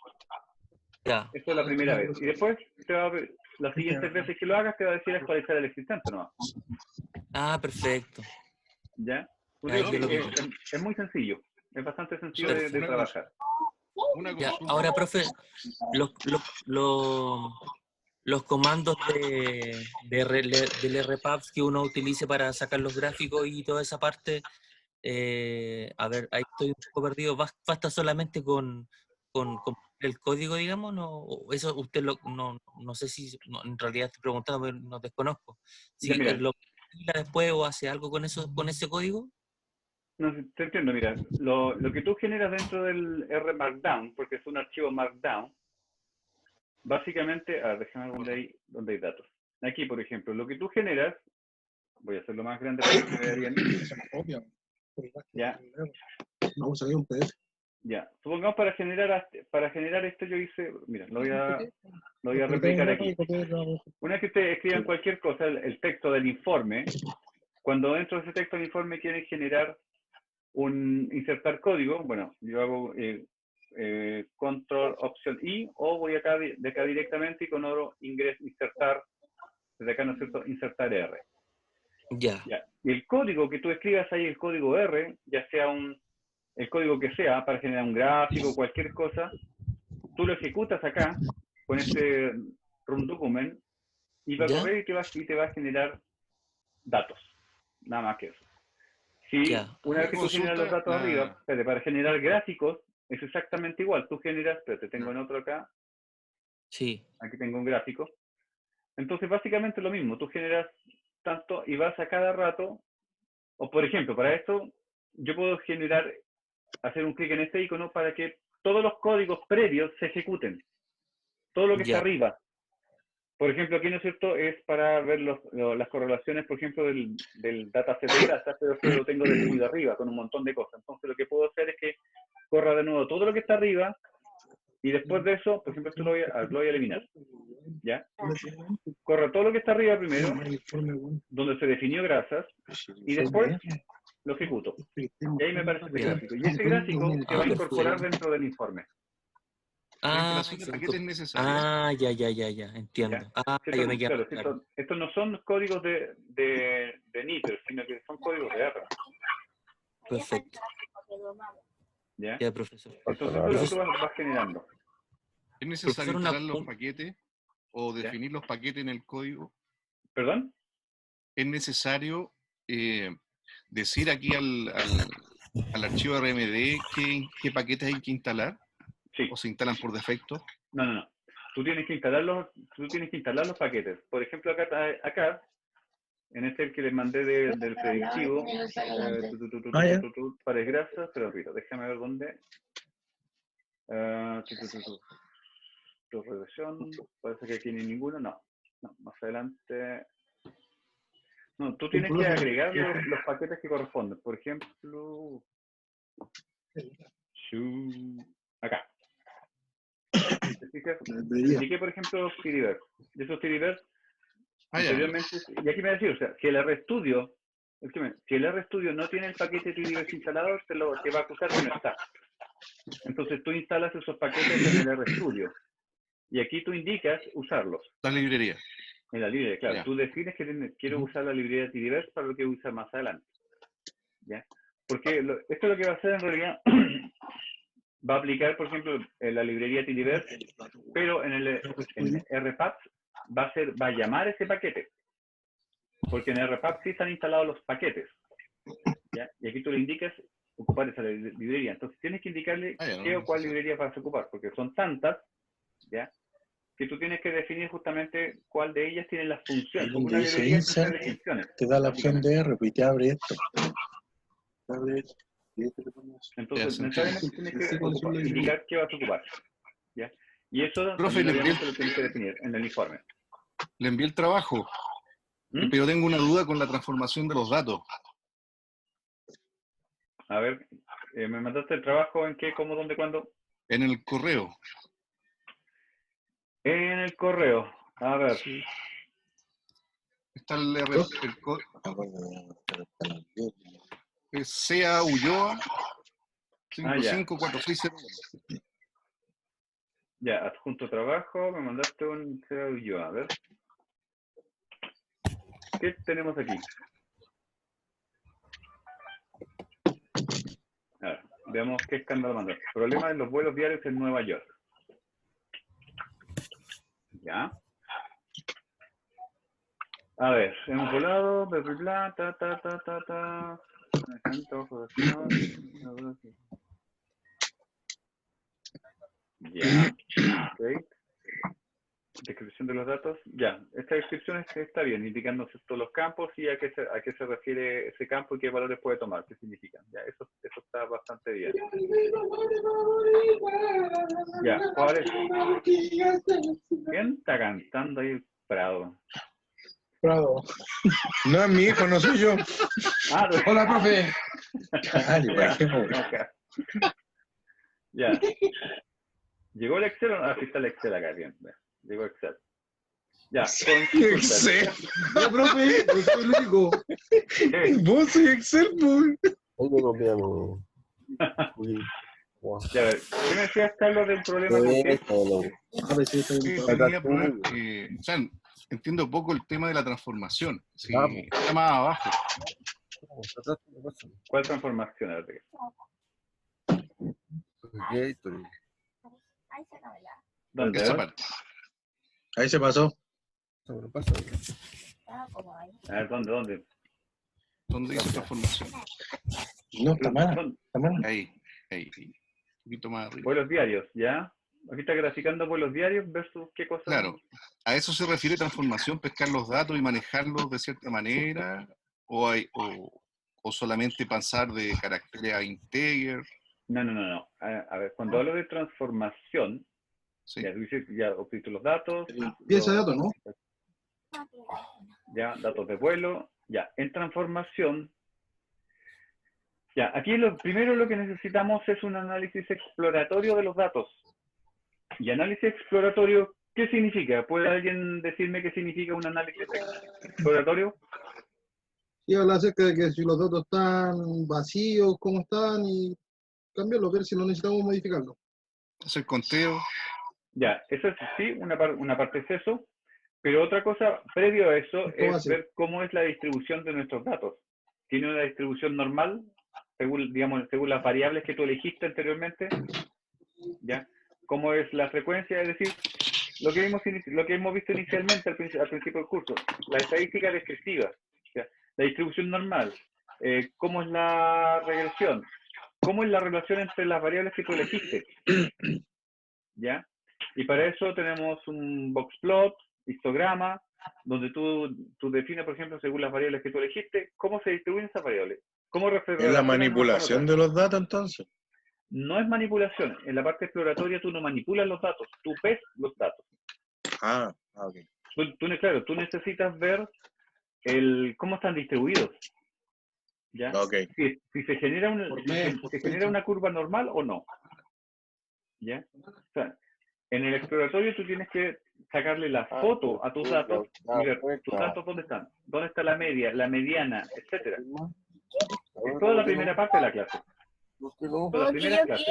Ya. Esto es la primera vez. Y después las siguientes veces que lo hagas te va a decir actualizar el existente nomás. Ah, perfecto. ¿Ya? Es muy sencillo. Es bastante sencillo de trabajar. Ya. Ahora, profe, los comandos del RPAPS que uno utilice para sacar los gráficos y toda esa parte, a ver, ahí estoy un poco perdido. ¿Basta solamente con el código, digamos? No, eso usted no sé si, en realidad estoy preguntando, pero no desconozco. Si lo después o hace algo con ese código. No, te entiendo, mira, lo que tú generas dentro del R Markdown, porque es un archivo Markdown, básicamente, déjame ver dónde hay datos. Aquí, por ejemplo, lo que tú generas, voy a hacerlo más grande para que se vea bien. Ya. Vamos a ver un PDF. Ya, supongamos para generar esto yo hice, mira, lo voy a replicar aquí. Una vez que ustedes escriban cualquier cosa, el texto del informe, cuando dentro de ese texto del informe quieren generar insertar código, bueno, yo hago control opción I, o voy acá de acá directamente y con oro insertar, desde acá, ¿no es cierto?, insertar R. Ya. Y el código que tú escribas ahí, el código R, ya sea el código que sea, para generar un gráfico, cualquier cosa, tú lo ejecutas acá, con este run document, y va a correr y te va a generar datos. Nada más que eso. Si una vez que tú generas los datos arriba, para generar gráficos, es exactamente igual. Tú generas, pero te tengo en otro acá. Sí. Aquí tengo un gráfico. Entonces, básicamente lo mismo. Tú generas tanto y vas a cada rato, o por ejemplo, para esto, yo puedo hacer un clic en este icono para que todos los códigos previos se ejecuten. Todo lo que está arriba. Por ejemplo, aquí, ¿no es cierto?, es para ver las correlaciones, por ejemplo, del dataset de grasas, pero que lo tengo definido arriba, con un montón de cosas. Entonces, lo que puedo hacer es que corra de nuevo todo lo que está arriba, y después de eso, por ejemplo, esto lo voy a eliminar. ¿Ya? Corra todo lo que está arriba primero, donde se definió grasas, y después lo ejecuto. Y ahí me aparece este gráfico. Y este gráfico se va a incorporar dentro del informe. Ya, entiendo. ¿Ya? Claro, estos no son códigos de Nither, sino que son códigos de R. Perfecto. ¿Ya? Ya, profesor. Entonces, eso es lo que tú vas generando. ¿Es necesario instalar los paquetes o definir los paquetes en el código? ¿Perdón? ¿Es necesario decir aquí al archivo RMD qué paquetes hay que instalar? Sí. ¿O se instalan por defecto? No. Tú tienes que instalar los paquetes. Por ejemplo, acá en este que les mandé del predictivo, para grasas, pero repito, déjame ver dónde. Tu regresión, parece que aquí no hay ninguno, no, más adelante. No, tú tienes que agregar los paquetes que corresponden. Por ejemplo, acá. Indiqué, por ejemplo, Tidyverse. Y esos Tidyverse, anteriormente, y aquí me decía, o sea, si el RStudio no tiene el paquete Tidyverse instalado, te va a acusar que no está. Entonces tú instalas esos paquetes en el RStudio. Y aquí tú indicas usarlos. La librería. En la librería, claro. Tú defines que quiero usar la librería Tidyverse para lo que usar más adelante. ¿Ya? Porque esto lo que va a hacer en realidad va a aplicar, por ejemplo, en la librería Tidyverse, pero en RPath va a llamar ese paquete. Porque en RPath sí están instalados los paquetes. ¿Ya? Y aquí tú le indicas ocupar esa librería. Entonces tienes que indicarle qué o cuál librería vas a ocupar, porque son tantas, ¿ya?, que tú tienes que definir justamente cuál de ellas tiene las funciones. Como una librería de funciones. Te da la opción de R y te abre esto. Entonces, necesariamente tienes que indicar qué vas a ocupar. ¿Ya? Y eso profe, lo tienes que definir en el informe. Le envié el trabajo, pero tengo una duda con la transformación de los datos. A ver, ¿me mandaste el trabajo en qué, cómo, dónde, cuándo? En el correo. En el correo. A ver. Sí. Está el Sea Ulloa 554601. Ya, adjunto trabajo, me mandaste un Sea Ulloa, a ver. ¿Qué tenemos aquí? A ver, veamos qué escándalo mandaste. Problema de los vuelos diarios en Nueva York. Ya. A ver, hemos volado, bla, bla, bla, Ya, ok. Descripción de los datos, ya. Esta descripción está bien, indicando todos los campos y a qué se refiere ese campo y qué valores puede tomar, qué significan. Ya, eso está bastante bien. Ya, ¿cuál es? ¿Quién está cantando ahí? Prado. No es mi hijo, no soy yo. Hola, profe. Ya. ¿Llegó el Excel o no? Aquí está el Excel acá, bien. Llegó Excel. Ya, con Excel. Ya, profe, no soy el único. Vos soy Excel, pues. Ahí me copiamos. Ya, a ver, ¿qué me decías, Carlos, del problema con qué? A ver si está bien. Tenía problema, o sea, entiendo poco el tema de la transformación. Sí, está más abajo. ¿Cuál transformación? A ver, ¿dónde? Esa parte. Ahí se pasó. A ver, ¿dónde? ¿Dónde dice transformación? No, está mal. Está mal. Ahí. Un poquito más arriba. Vuelos diarios, ¿ya? Aquí está graficando vuelos diarios versus qué cosa. Claro. ¿A eso se refiere transformación? ¿Pescar los datos y manejarlos de cierta manera? ¿O solamente pasar de caracteres a integer? No. A ver, cuando hablo de transformación, Sí. ya obtuviste los datos. Pieza de datos, ¿no? Ya, datos de vuelo. Ya, en transformación. Ya, aquí lo que necesitamos es un análisis exploratorio de los datos. Y análisis exploratorio, ¿qué significa? ¿Puede alguien decirme qué significa un análisis exploratorio? Y habla acerca de que si los datos están vacíos, cómo están, y cambiarlos, ver si no necesitamos modificarlos. Hacer conteo. Ya, eso es sí, una parte es eso, pero otra cosa previo a eso es ver cómo es la distribución de nuestros datos. ¿Tiene una distribución normal, según las variables que tú elegiste anteriormente? ¿Ya? ¿Cómo es la frecuencia? Es decir, lo que hemos visto inicialmente al principio del curso, la estadística descriptiva, ¿ya? La distribución normal, cómo es la regresión, cómo es la relación entre las variables que tú elegiste, ¿ya? Y para eso tenemos un boxplot, histograma, donde tú defines, por ejemplo, según las variables que tú elegiste, cómo se distribuyen esas variables. ¿Cómo ¿Es la manipulación de los datos, entonces? No es manipulación. En la parte exploratoria tú no manipulas los datos, tú ves los datos. Ok. Tú necesitas ver cómo están distribuidos. ¿Ya? Okay. Si se genera una curva normal o no. ¿Ya? O sea, en el exploratorio tú tienes que sacarle la foto a tus datos y ver tus datos dónde están. ¿Dónde está la media, la mediana, etcétera? Es toda la primera parte de la clase. Toda la primera clase.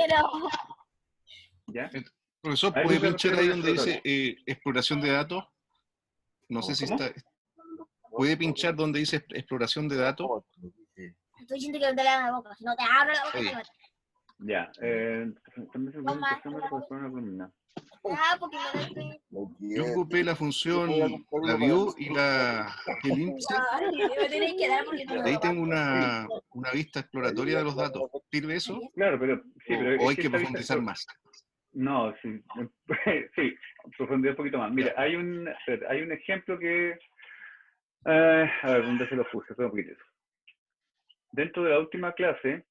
¿Ya? Profesor, ¿puede pinchar ahí donde dice exploración de datos? No sé si está... ¿Puede pinchar donde dice exploración de datos? Estoy diciendo que no te la boca, si no te abro la boca, te mato. Ya, yo ocupé la función, la view y el índice. Ahí tengo una vista exploratoria de los datos. ¿Sirve eso? Claro, pero ¿O hay que profundizar más? No, sí, profundizar un poquito más. Mira, hay un ejemplo que... a ver, ¿dónde se lo puse? Espera un poquitito. Dentro de la última clase,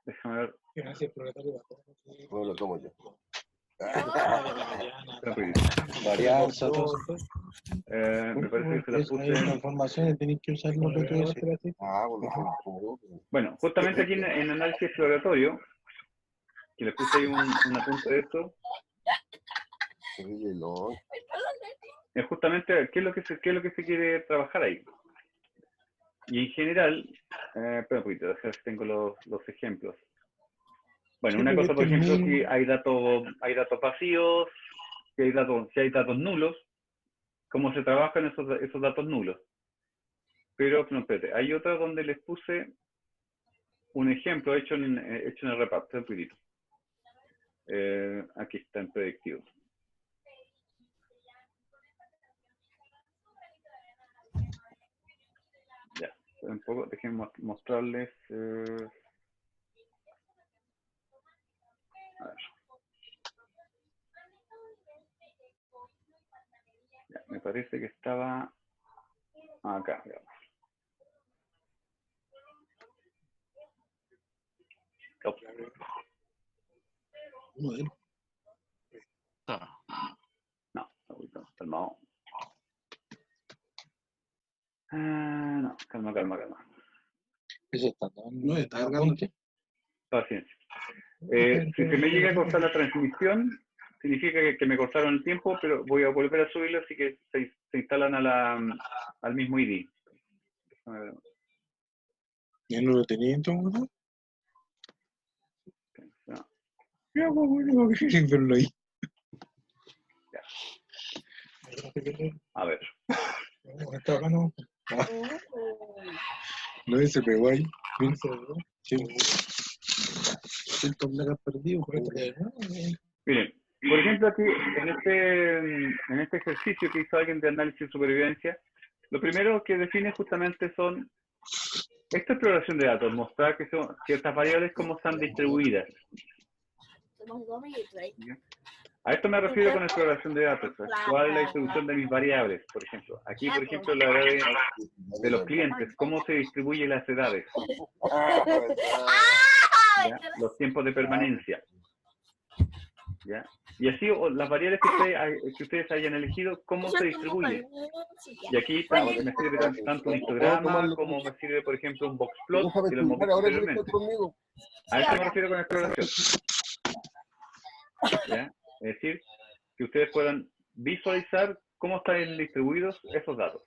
déjame ver. No lo tomo yo. Me parece que se la puse. Información tenéis que usar los BTS. Bueno, justamente aquí en análisis exploratorio, que le puse ahí un apunte de esto, es justamente qué es lo que se quiere trabajar ahí. Y en general, espera un poquito, déjame ver si tengo los ejemplos. Bueno, una cosa, por ejemplo, si hay datos vacíos, si hay datos nulos, cómo se trabajan esos datos nulos. Pero, no, espérate, hay otra donde les puse un ejemplo hecho en el reparto, un poquitito. Aquí está en predictivo. Ya, un poco, déjenme mostrarles. A ver. Ya, me parece que estaba acá, digamos. No, calmado. No, calma. Eso está no está cargando. Paciencia. Si se me llega a cortar la transmisión, significa que me cortaron el tiempo, pero voy a volver a subirlo, así que se instalan al mismo ID. ¿Ya no lo tenía entonces? No. Ya, pues, bueno, verlo ahí. Ya. A ver. Está acá, no. No, se pegó ahí. Sí. El megas perdido. Miren, por ejemplo, aquí en este ejercicio que hizo alguien de análisis de supervivencia, lo primero que define justamente son esta exploración de datos, mostrar que son ciertas variables cómo están distribuidas. A esto me refiero con exploración de datos. ¿Cuál es la distribución de mis variables, por ejemplo? Aquí, por ejemplo, la edad de los clientes, cómo se distribuyen las edades. ¿Ya? Los tiempos de permanencia. ¿Ya? Y así las variables que ustedes hayan elegido, cómo se distribuyen. Y aquí me sirve tanto un histograma como me sirve, por ejemplo, un boxplot, que lo hemos visto anteriormente. A esto me refiero con exploración. ¿Ya? Es decir, que ustedes puedan visualizar cómo están distribuidos esos datos.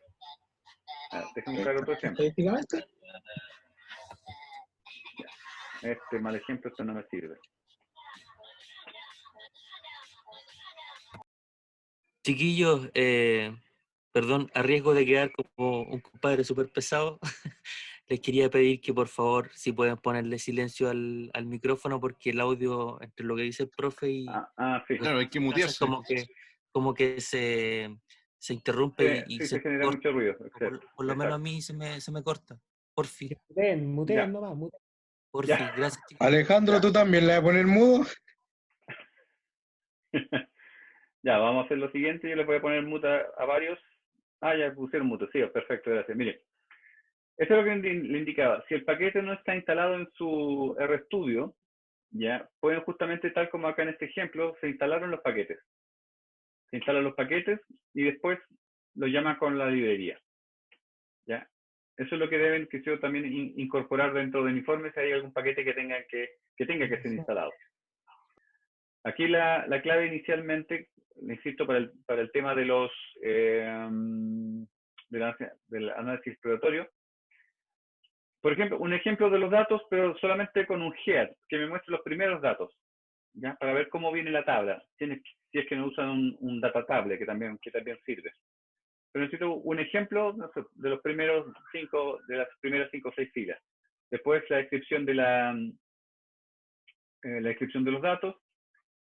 Déjenme buscar otro ejemplo. Este mal ejemplo, esto no me sirve. Chiquillos, perdón, a riesgo de quedar como un compadre súper pesado, les quería pedir que por favor, si pueden ponerle silencio al micrófono, porque el audio, entre lo que dice el profe y... sí. Claro, hay que mutearse. Como que se interrumpe y se genera mucho ruido. Por lo menos a mí se me corta. Por fin. Muteen nomás, muteen. Por fin, gracias, chicos. Alejandro, ¿tú también le vas a poner mudo? Ya, vamos a hacer lo siguiente. Yo les voy a poner mute a varios. Ya pusieron mute. Sí, perfecto, gracias. Miren, esto es lo que le indicaba. Si el paquete no está instalado en su RStudio, ya, pueden justamente, tal como acá en este ejemplo, se instalaron los paquetes. Se instalan los paquetes y después lo llaman con la librería. ¿Ya? Eso es lo que deben también incorporar dentro del informe si hay algún paquete que tenga que ser instalado. Aquí la clave inicialmente, insisto, para el tema de los del análisis exploratorio. Por ejemplo, un ejemplo de los datos, pero solamente con un head, que me muestre los primeros datos, ¿ya? Para ver cómo viene la tabla. Si es que no usan un data table, que también sirve. Pero necesito un ejemplo, no sé, de las primeras 5 o 6 filas. Después la descripción de la descripción de los datos.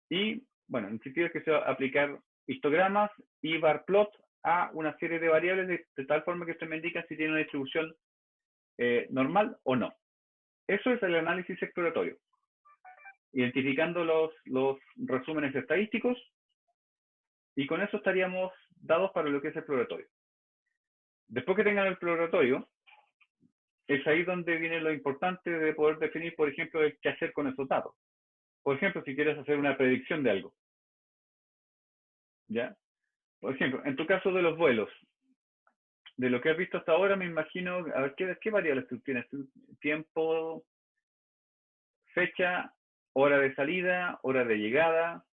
Y, bueno, en sentido que se va a aplicar histogramas y barplot a una serie de variables de tal forma que usted me indica si tiene una distribución normal o no. Eso es el análisis exploratorio. Identificando los resúmenes estadísticos, y con eso estaríamos dados para lo que es exploratorio. Después que tengan el exploratorio, es ahí donde viene lo importante de poder definir, por ejemplo, qué hacer con esos datos. Por ejemplo, si quieres hacer una predicción de algo. ¿Ya? Por ejemplo, en tu caso de los vuelos, de lo que has visto hasta ahora, me imagino, a ver, ¿qué variables tú tienes? Tiempo, fecha, hora de salida, hora de llegada.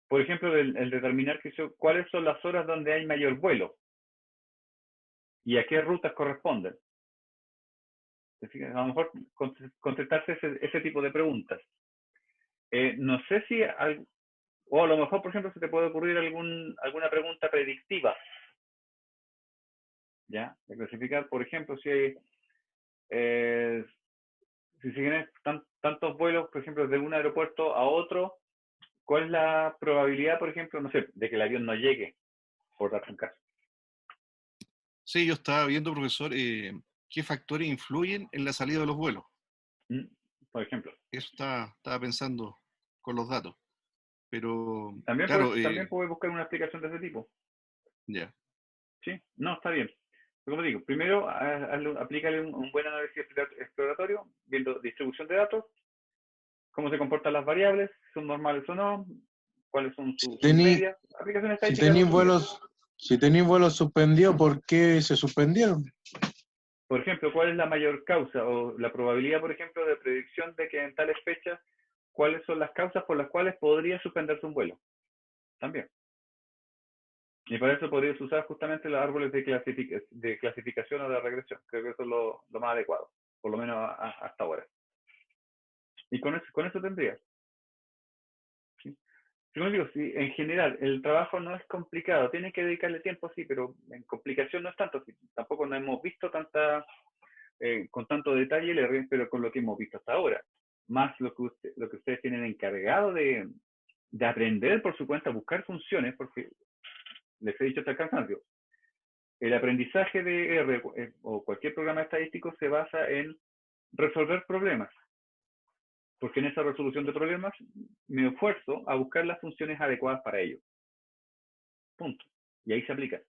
Por ejemplo, el determinar cuáles son las horas donde hay mayor vuelo y a qué rutas corresponden. A lo mejor contestarse ese tipo de preguntas. No sé si, o a lo mejor, por ejemplo, se te puede ocurrir alguna pregunta predictiva. ¿Ya? De clasificar, por ejemplo, si tienes tantos vuelos, por ejemplo, de un aeropuerto a otro, ¿cuál es la probabilidad, por ejemplo, no sé, de que el avión no llegue, por darte un caso? Sí, yo estaba viendo, profesor, qué factores influyen en la salida de los vuelos. Por ejemplo. Eso estaba pensando con los datos. Pero, también puedes buscar una explicación de ese tipo. Ya. Sí, no, está bien. Pero como digo, primero aplícale un buen análisis exploratorio, viendo distribución de datos, cómo se comportan las variables, son normales o no, cuáles son sus medias, aplicaciones estadísticas. Si tenéis vuelos suspendidos, ¿por qué se suspendieron? Por ejemplo, ¿cuál es la mayor causa o la probabilidad, por ejemplo, de predicción de que en tales fechas, cuáles son las causas por las cuales podría suspenderse un vuelo? también. Y para eso podrías usar justamente los árboles de clasificación o de regresión. Creo que eso es lo más adecuado, por lo menos hasta ahora. Y con eso tendría. ¿Sí? Como digo, sí, en general, el trabajo no es complicado. Tienen que dedicarle tiempo, sí, pero en complicación no es tanto. Sí, tampoco no hemos visto con tanto detalle el error, pero con lo que hemos visto hasta ahora. Más lo que ustedes tienen encargado de aprender por su cuenta, buscar funciones, porque les he dicho hasta el cansancio. El aprendizaje de R o cualquier programa estadístico se basa en resolver problemas. Porque en esa resolución de problemas me esfuerzo a buscar las funciones adecuadas para ello. Punto. Y ahí se aplica.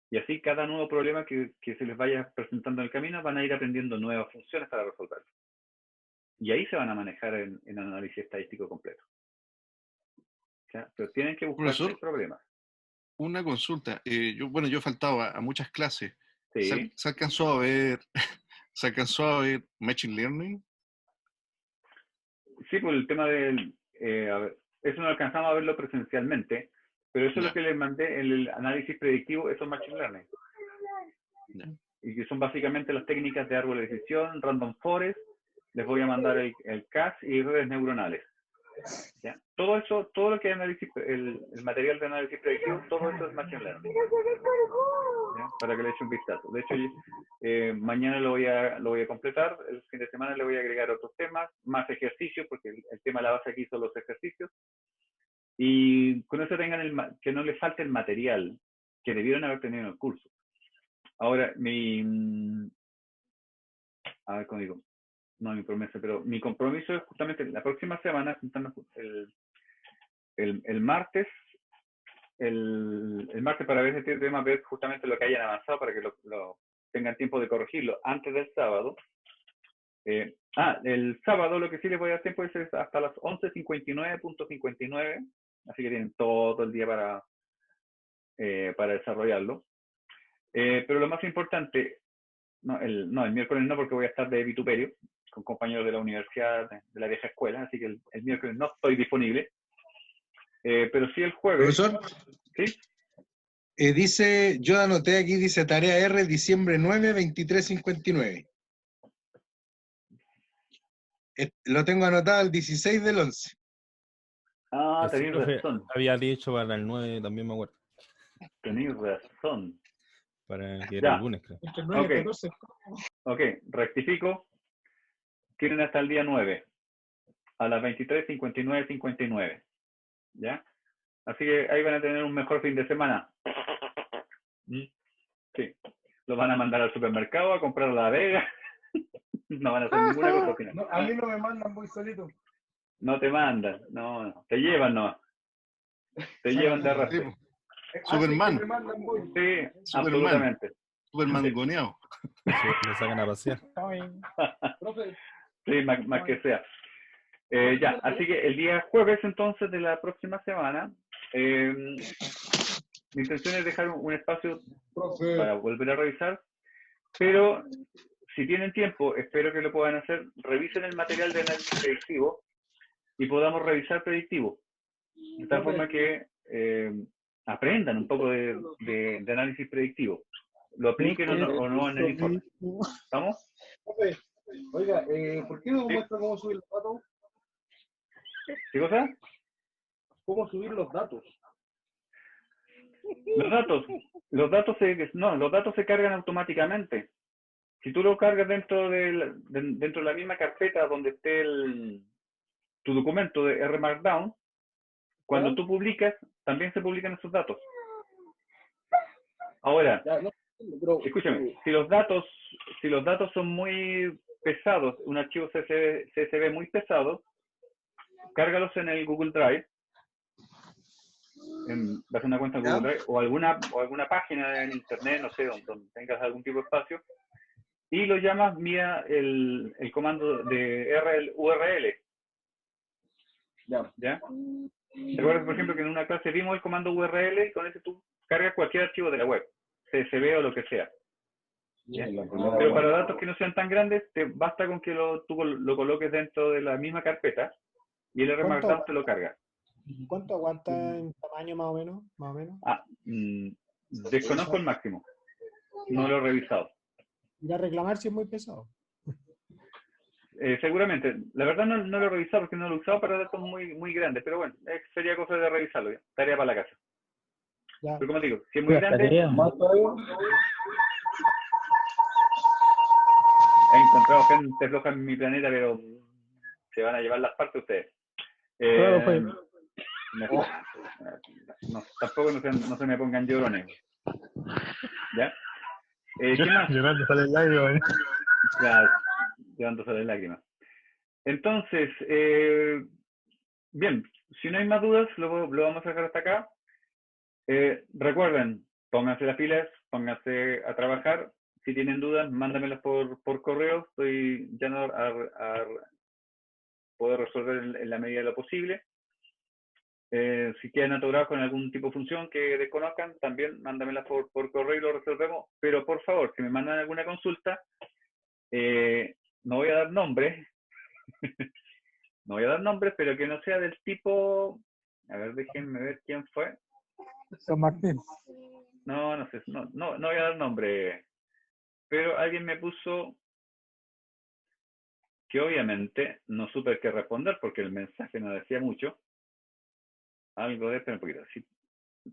Y así cada nuevo problema que se les vaya presentando en el camino van a ir aprendiendo nuevas funciones para resolverlo. Y ahí se van a manejar en análisis estadístico completo. ¿Ya? Pero tienen que buscar problemas. Una consulta. Yo he faltado a muchas clases. Sí. ¿Se alcanzó a ver Machine Learning? Sí, por el tema del... eso no alcanzamos a verlo presencialmente, pero eso es lo que les mandé en el análisis predictivo, eso es Machine Learning. Y que son básicamente las técnicas de árbol de decisión, Random Forest, les voy a mandar el CAS y redes neuronales. ¿Ya? Todo eso, todo lo que es el material de análisis predictivo, todo eso es Machine Learning. ¿Ya? Para que le eche un vistazo. De hecho, mañana lo voy a completar, el fin de semana le voy a agregar otros temas, más ejercicios, porque el tema de la base aquí son los ejercicios. Y con eso tengan que no les falte el material que debieron haber tenido en el curso. Ahora, a ver cómo digo, no mi promesa, pero mi compromiso es justamente la próxima semana, el martes, el martes para ver este tema, ver justamente lo que hayan avanzado para que lo tengan tiempo de corregirlo antes del sábado. El sábado lo que sí les voy a dar tiempo es hasta las 11:59.59, así que tienen todo el día para desarrollarlo. Pero lo más importante, el miércoles no, porque voy a estar de vituperio con compañeros de la universidad, de la vieja escuela, así que el miércoles no estoy disponible. Pero sí el jueves. Profesor, ¿sí? Dice, yo anoté aquí, dice tarea R, diciembre 9, 23:59. Lo tengo anotado el 16 del 11. Tenéis razón. Había dicho para el 9, también me acuerdo. Tenéis razón. Para que era el lunes, creo. Ok, rectifico. Tienen hasta el día 9, a las 23:59:59. ¿Ya? Así que ahí van a tener un mejor fin de semana. Sí. Los van a mandar al supermercado a comprar la Vega. No van a hacer ninguna cosa final. No, a mí no me mandan, voy solito. No te mandan, no. Te llevan nomás. Te llevan de arrastre. Superman. Sí, absolutamente. Superman goneado. Lo sacan a pasear. Sí, más que sea. Ya, así que el día jueves entonces de la próxima semana, mi intención es dejar un espacio para volver a revisar, pero si tienen tiempo, espero que lo puedan hacer, revisen el material de análisis predictivo y podamos revisar predictivo, de tal forma que aprendan un poco de análisis predictivo, lo apliquen o no en el informe. ¿Estamos? Oiga, ¿por qué no muestra cómo subir los datos? ¿Qué cosa? ¿Cómo subir los datos? Los datos se cargan automáticamente. Si tú lo cargas dentro de la misma carpeta donde esté tu documento de R Markdown, cuando tú publicas, también se publican esos datos. Ahora, escúchame, si los datos son muy pesados, un archivo CSV muy pesado, cárgalos en el Google Drive, vas a una cuenta en Google Drive o alguna página en internet, no sé, donde tengas algún tipo de espacio, y lo llamas vía el comando de URL. ¿Ya? Recuerda, por ejemplo, que en una clase vimos el comando URL y con ese tú cargas cualquier archivo de la web, CSV o lo que sea. Pero para datos que no sean tan grandes, te basta con que tú lo coloques dentro de la misma carpeta y el R Markdown te lo carga. ¿Cuánto aguanta en tamaño más o menos? Desconozco el máximo. No lo he revisado. Ir a reclamar si es muy pesado. Seguramente. La verdad no lo he revisado porque no lo he usado para datos muy grandes, pero bueno, sería cosa de revisarlo. Ya. Tarea para la casa. Ya. Pero como digo, si es muy grande... He encontrado gente floja en mi planeta, pero se van a llevar las partes ustedes. Tampoco no se me pongan llorones. ¿Ya? ¿Qué más? Llorando sale el lágrima. Claro, llorando sale lágrimas. Entonces, bien, si no hay más dudas, lo vamos a dejar hasta acá. Recuerden, pónganse las pilas, pónganse a trabajar. Si tienen dudas, mándamelas por correo. Estoy ya a poder resolver en la medida de lo posible. Si quedan atorados con algún tipo de función que desconozcan, también mándamelas por correo y lo resolvemos. Pero por favor, si me mandan alguna consulta, no voy a dar nombres. No voy a dar nombres, pero que no sea del tipo... A ver, déjenme ver quién fue. San Martín. No sé, no voy a dar nombre. Pero alguien me puso que obviamente no supe qué responder porque el mensaje no decía mucho. Algo de... Espera un poquito. Sí,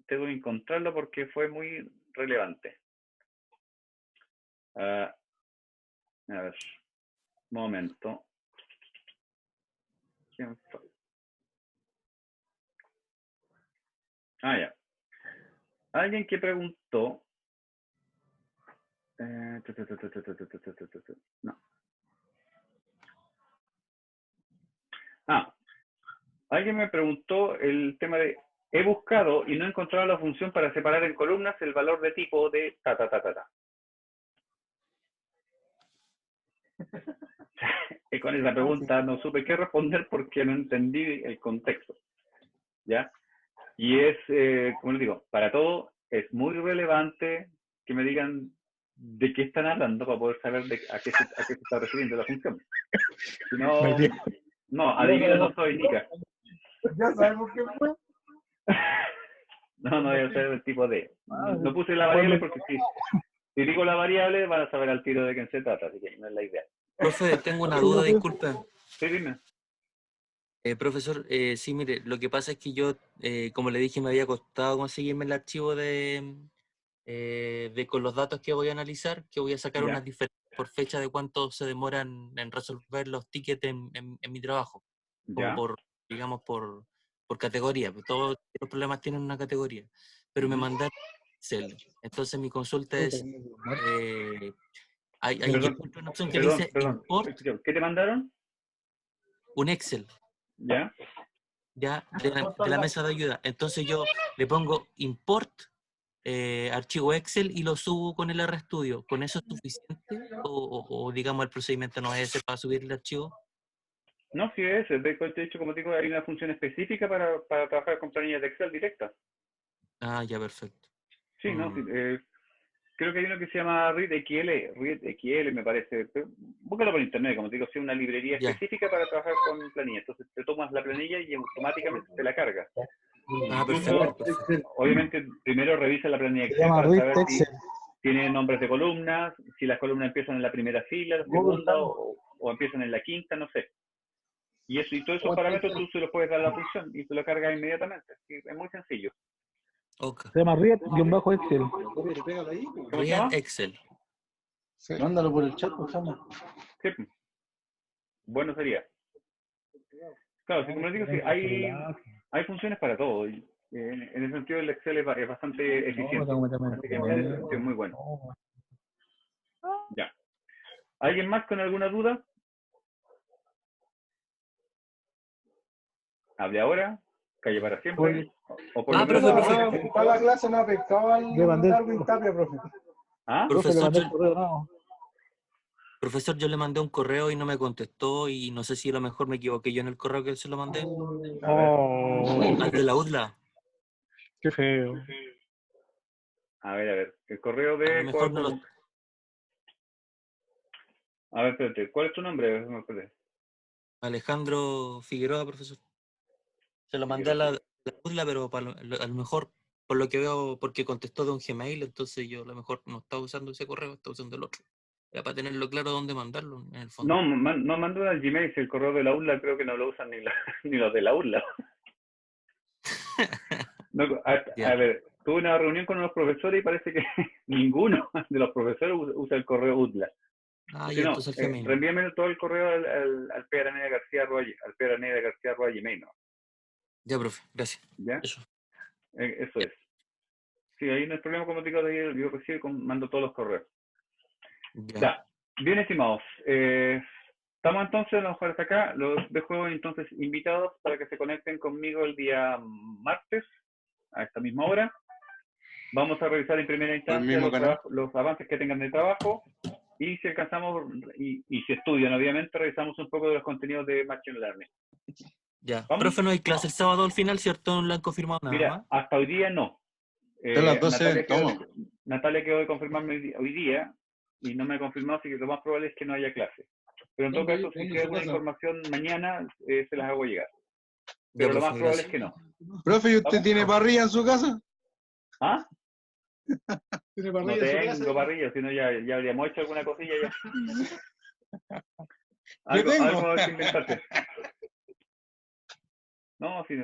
tengo que encontrarlo porque fue muy relevante. A ver, momento. ¿Quién fue? Ya. Alguien que preguntó... No. Alguien me preguntó el tema de... He buscado y no he encontrado la función para separar en columnas el valor de tipo de Y con esa pregunta no supe qué responder porque no entendí el contexto. ¿Ya? Y es, como les digo, para todo es muy relevante que me digan de qué están hablando para poder saber a qué se está refiriendo la función. Si no, adivino no soy, Nica. Ya sabemos qué fue. No voy a saber el tipo de. No puse la variable porque si digo la variable van a saber al tiro de quién se trata, así que no es la idea. Profe, tengo una duda, disculpe. Sí, dime. Profesor, sí, mire, lo que pasa es que yo, como le dije, me había costado conseguirme el archivo de con los datos que voy a analizar, que voy a sacar unas diferencias por fecha de cuánto se demoran en resolver los tickets en mi trabajo, como digamos, por categoría. Todos los problemas tienen una categoría, pero me mandaron Excel. Entonces mi consulta es, hay una opción que dice import. ¿Qué te mandaron? Un Excel. ¿Ya? De la mesa de ayuda. Entonces yo le pongo import archivo Excel y lo subo con el RStudio. ¿Con eso es suficiente? ¿O digamos el procedimiento no es ese para subir el archivo? No, sí es. De hecho, como digo, hay una función específica para trabajar con planillas de Excel directas. Ya, perfecto. Sí, no, sí, creo que hay uno que se llama ReadXL me parece. Búscalo por internet, como te digo, es una librería específica para trabajar con planillas. Entonces te tomas la planilla y automáticamente te la carga. Perfecto. Obviamente, primero revisa la planilla Excel para saber si tiene nombres de columnas, si las columnas empiezan en la primera fila, la segunda o empiezan en la quinta, no sé. Y todos esos parámetros tú se los puedes dar a la función y te lo cargas inmediatamente. Es muy sencillo. Okay. Se llama Read-Excel. Read-Excel. Sí. Mándalo por el chat, por favor. Sí. Bueno sería. Claro, como les digo, sí, hay funciones para todo. En ese sentido el Excel es bastante eficiente. Así que en ese sentido es muy bueno. Ya. ¿Alguien más con alguna duda? ¿Hable ahora? ¿Calle para siempre? ¿O por profe. Para la clase no pescaba el Darwin Tapia, profe. Profesor, yo le mandé un correo y no me contestó y no sé si a lo mejor me equivoqué yo en el correo que él se lo mandé. Al de la UDLA. Qué feo. A ver. El correo de... A lo mejor no lo... A ver, espérate. ¿Cuál es tu nombre? Alejandro Figueroa, profesor. Se lo mandé a la la UDLA, pero a lo mejor, por lo que veo, porque contestó de un Gmail, entonces yo a lo mejor no estaba usando ese correo, estaba usando el otro. Ya para tenerlo claro dónde mandarlo, en el fondo. No mando al Gmail, si el correo de la URLA creo que no lo usan ni los de la URLA. No, a ver, tuve una reunión con unos profesores y parece que ninguno de los profesores usa el correo UDLA. Ya, entonces el Gmail. Reenvíame todo el correo al PRanedaGarcía@gmail, ¿no? Ya, profe, gracias. ¿Ya? Eso es. Sí, ahí no hay problema, como te digo, yo recibo y mando todos los correos. Ya. Bien, estimados. Estamos entonces, a lo mejor hasta acá. Los dejo entonces invitados para que se conecten conmigo el día martes, a esta misma hora. Vamos a revisar en primera instancia los avances que tengan de trabajo. Y si alcanzamos, y si estudian, obviamente, revisamos un poco de los contenidos de Machine Learning. Ya. ¿Vamos? Profe, no hay clase el sábado al final, ¿cierto? No le han confirmado nada. Mira, hasta hoy día no. A las 12, Natalia quedó de confirmarme hoy día y no me ha confirmado, así que lo más probable es que no haya clase. Pero en todo caso, si queda alguna información mañana, se las hago llegar. Pero lo más probable es que no. Profe, ¿y usted tiene parrilla en su casa? ¿Ah? ¿Tiene parrilla en su casa? No tengo parrilla, si no ya habríamos hecho alguna cosilla ya. algo que inventarte. No, si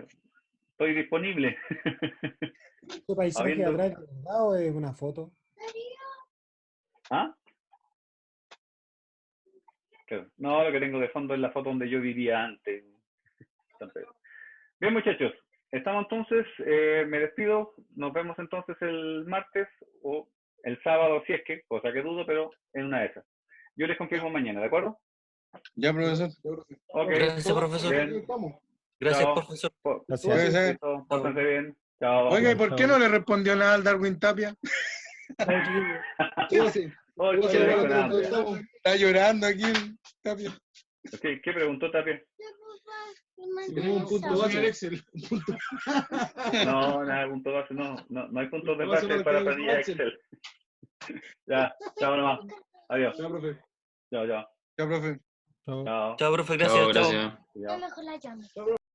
estoy disponible. ¿Qué paisaje atrás del lado es una foto? ¿Ah? No, lo que tengo de fondo es la foto donde yo vivía antes. Bien, muchachos, estamos entonces, me despido, nos vemos entonces el martes o el sábado, si es que, cosa que dudo, pero en una de esas. Yo les confirmo mañana, ¿de acuerdo? Ya, profesor. Okay. Gracias, profesor. Bien. Gracias, profesor. Gracias. Pórtense bien. Chao. Oiga, ¿y por qué no le respondió nada al Darwin Tapia? Está llorando aquí el Tapia. ¿Qué preguntó Tapia? Tenemos un punto base en Excel. No, nada, punto base, no hay puntos de base para planilla Excel. Ya, chao nomás. Adiós. Chao, profe. Chao. Chao, profe. Chao, profe, gracias. Chao, gracias. Yo mejor la llamo.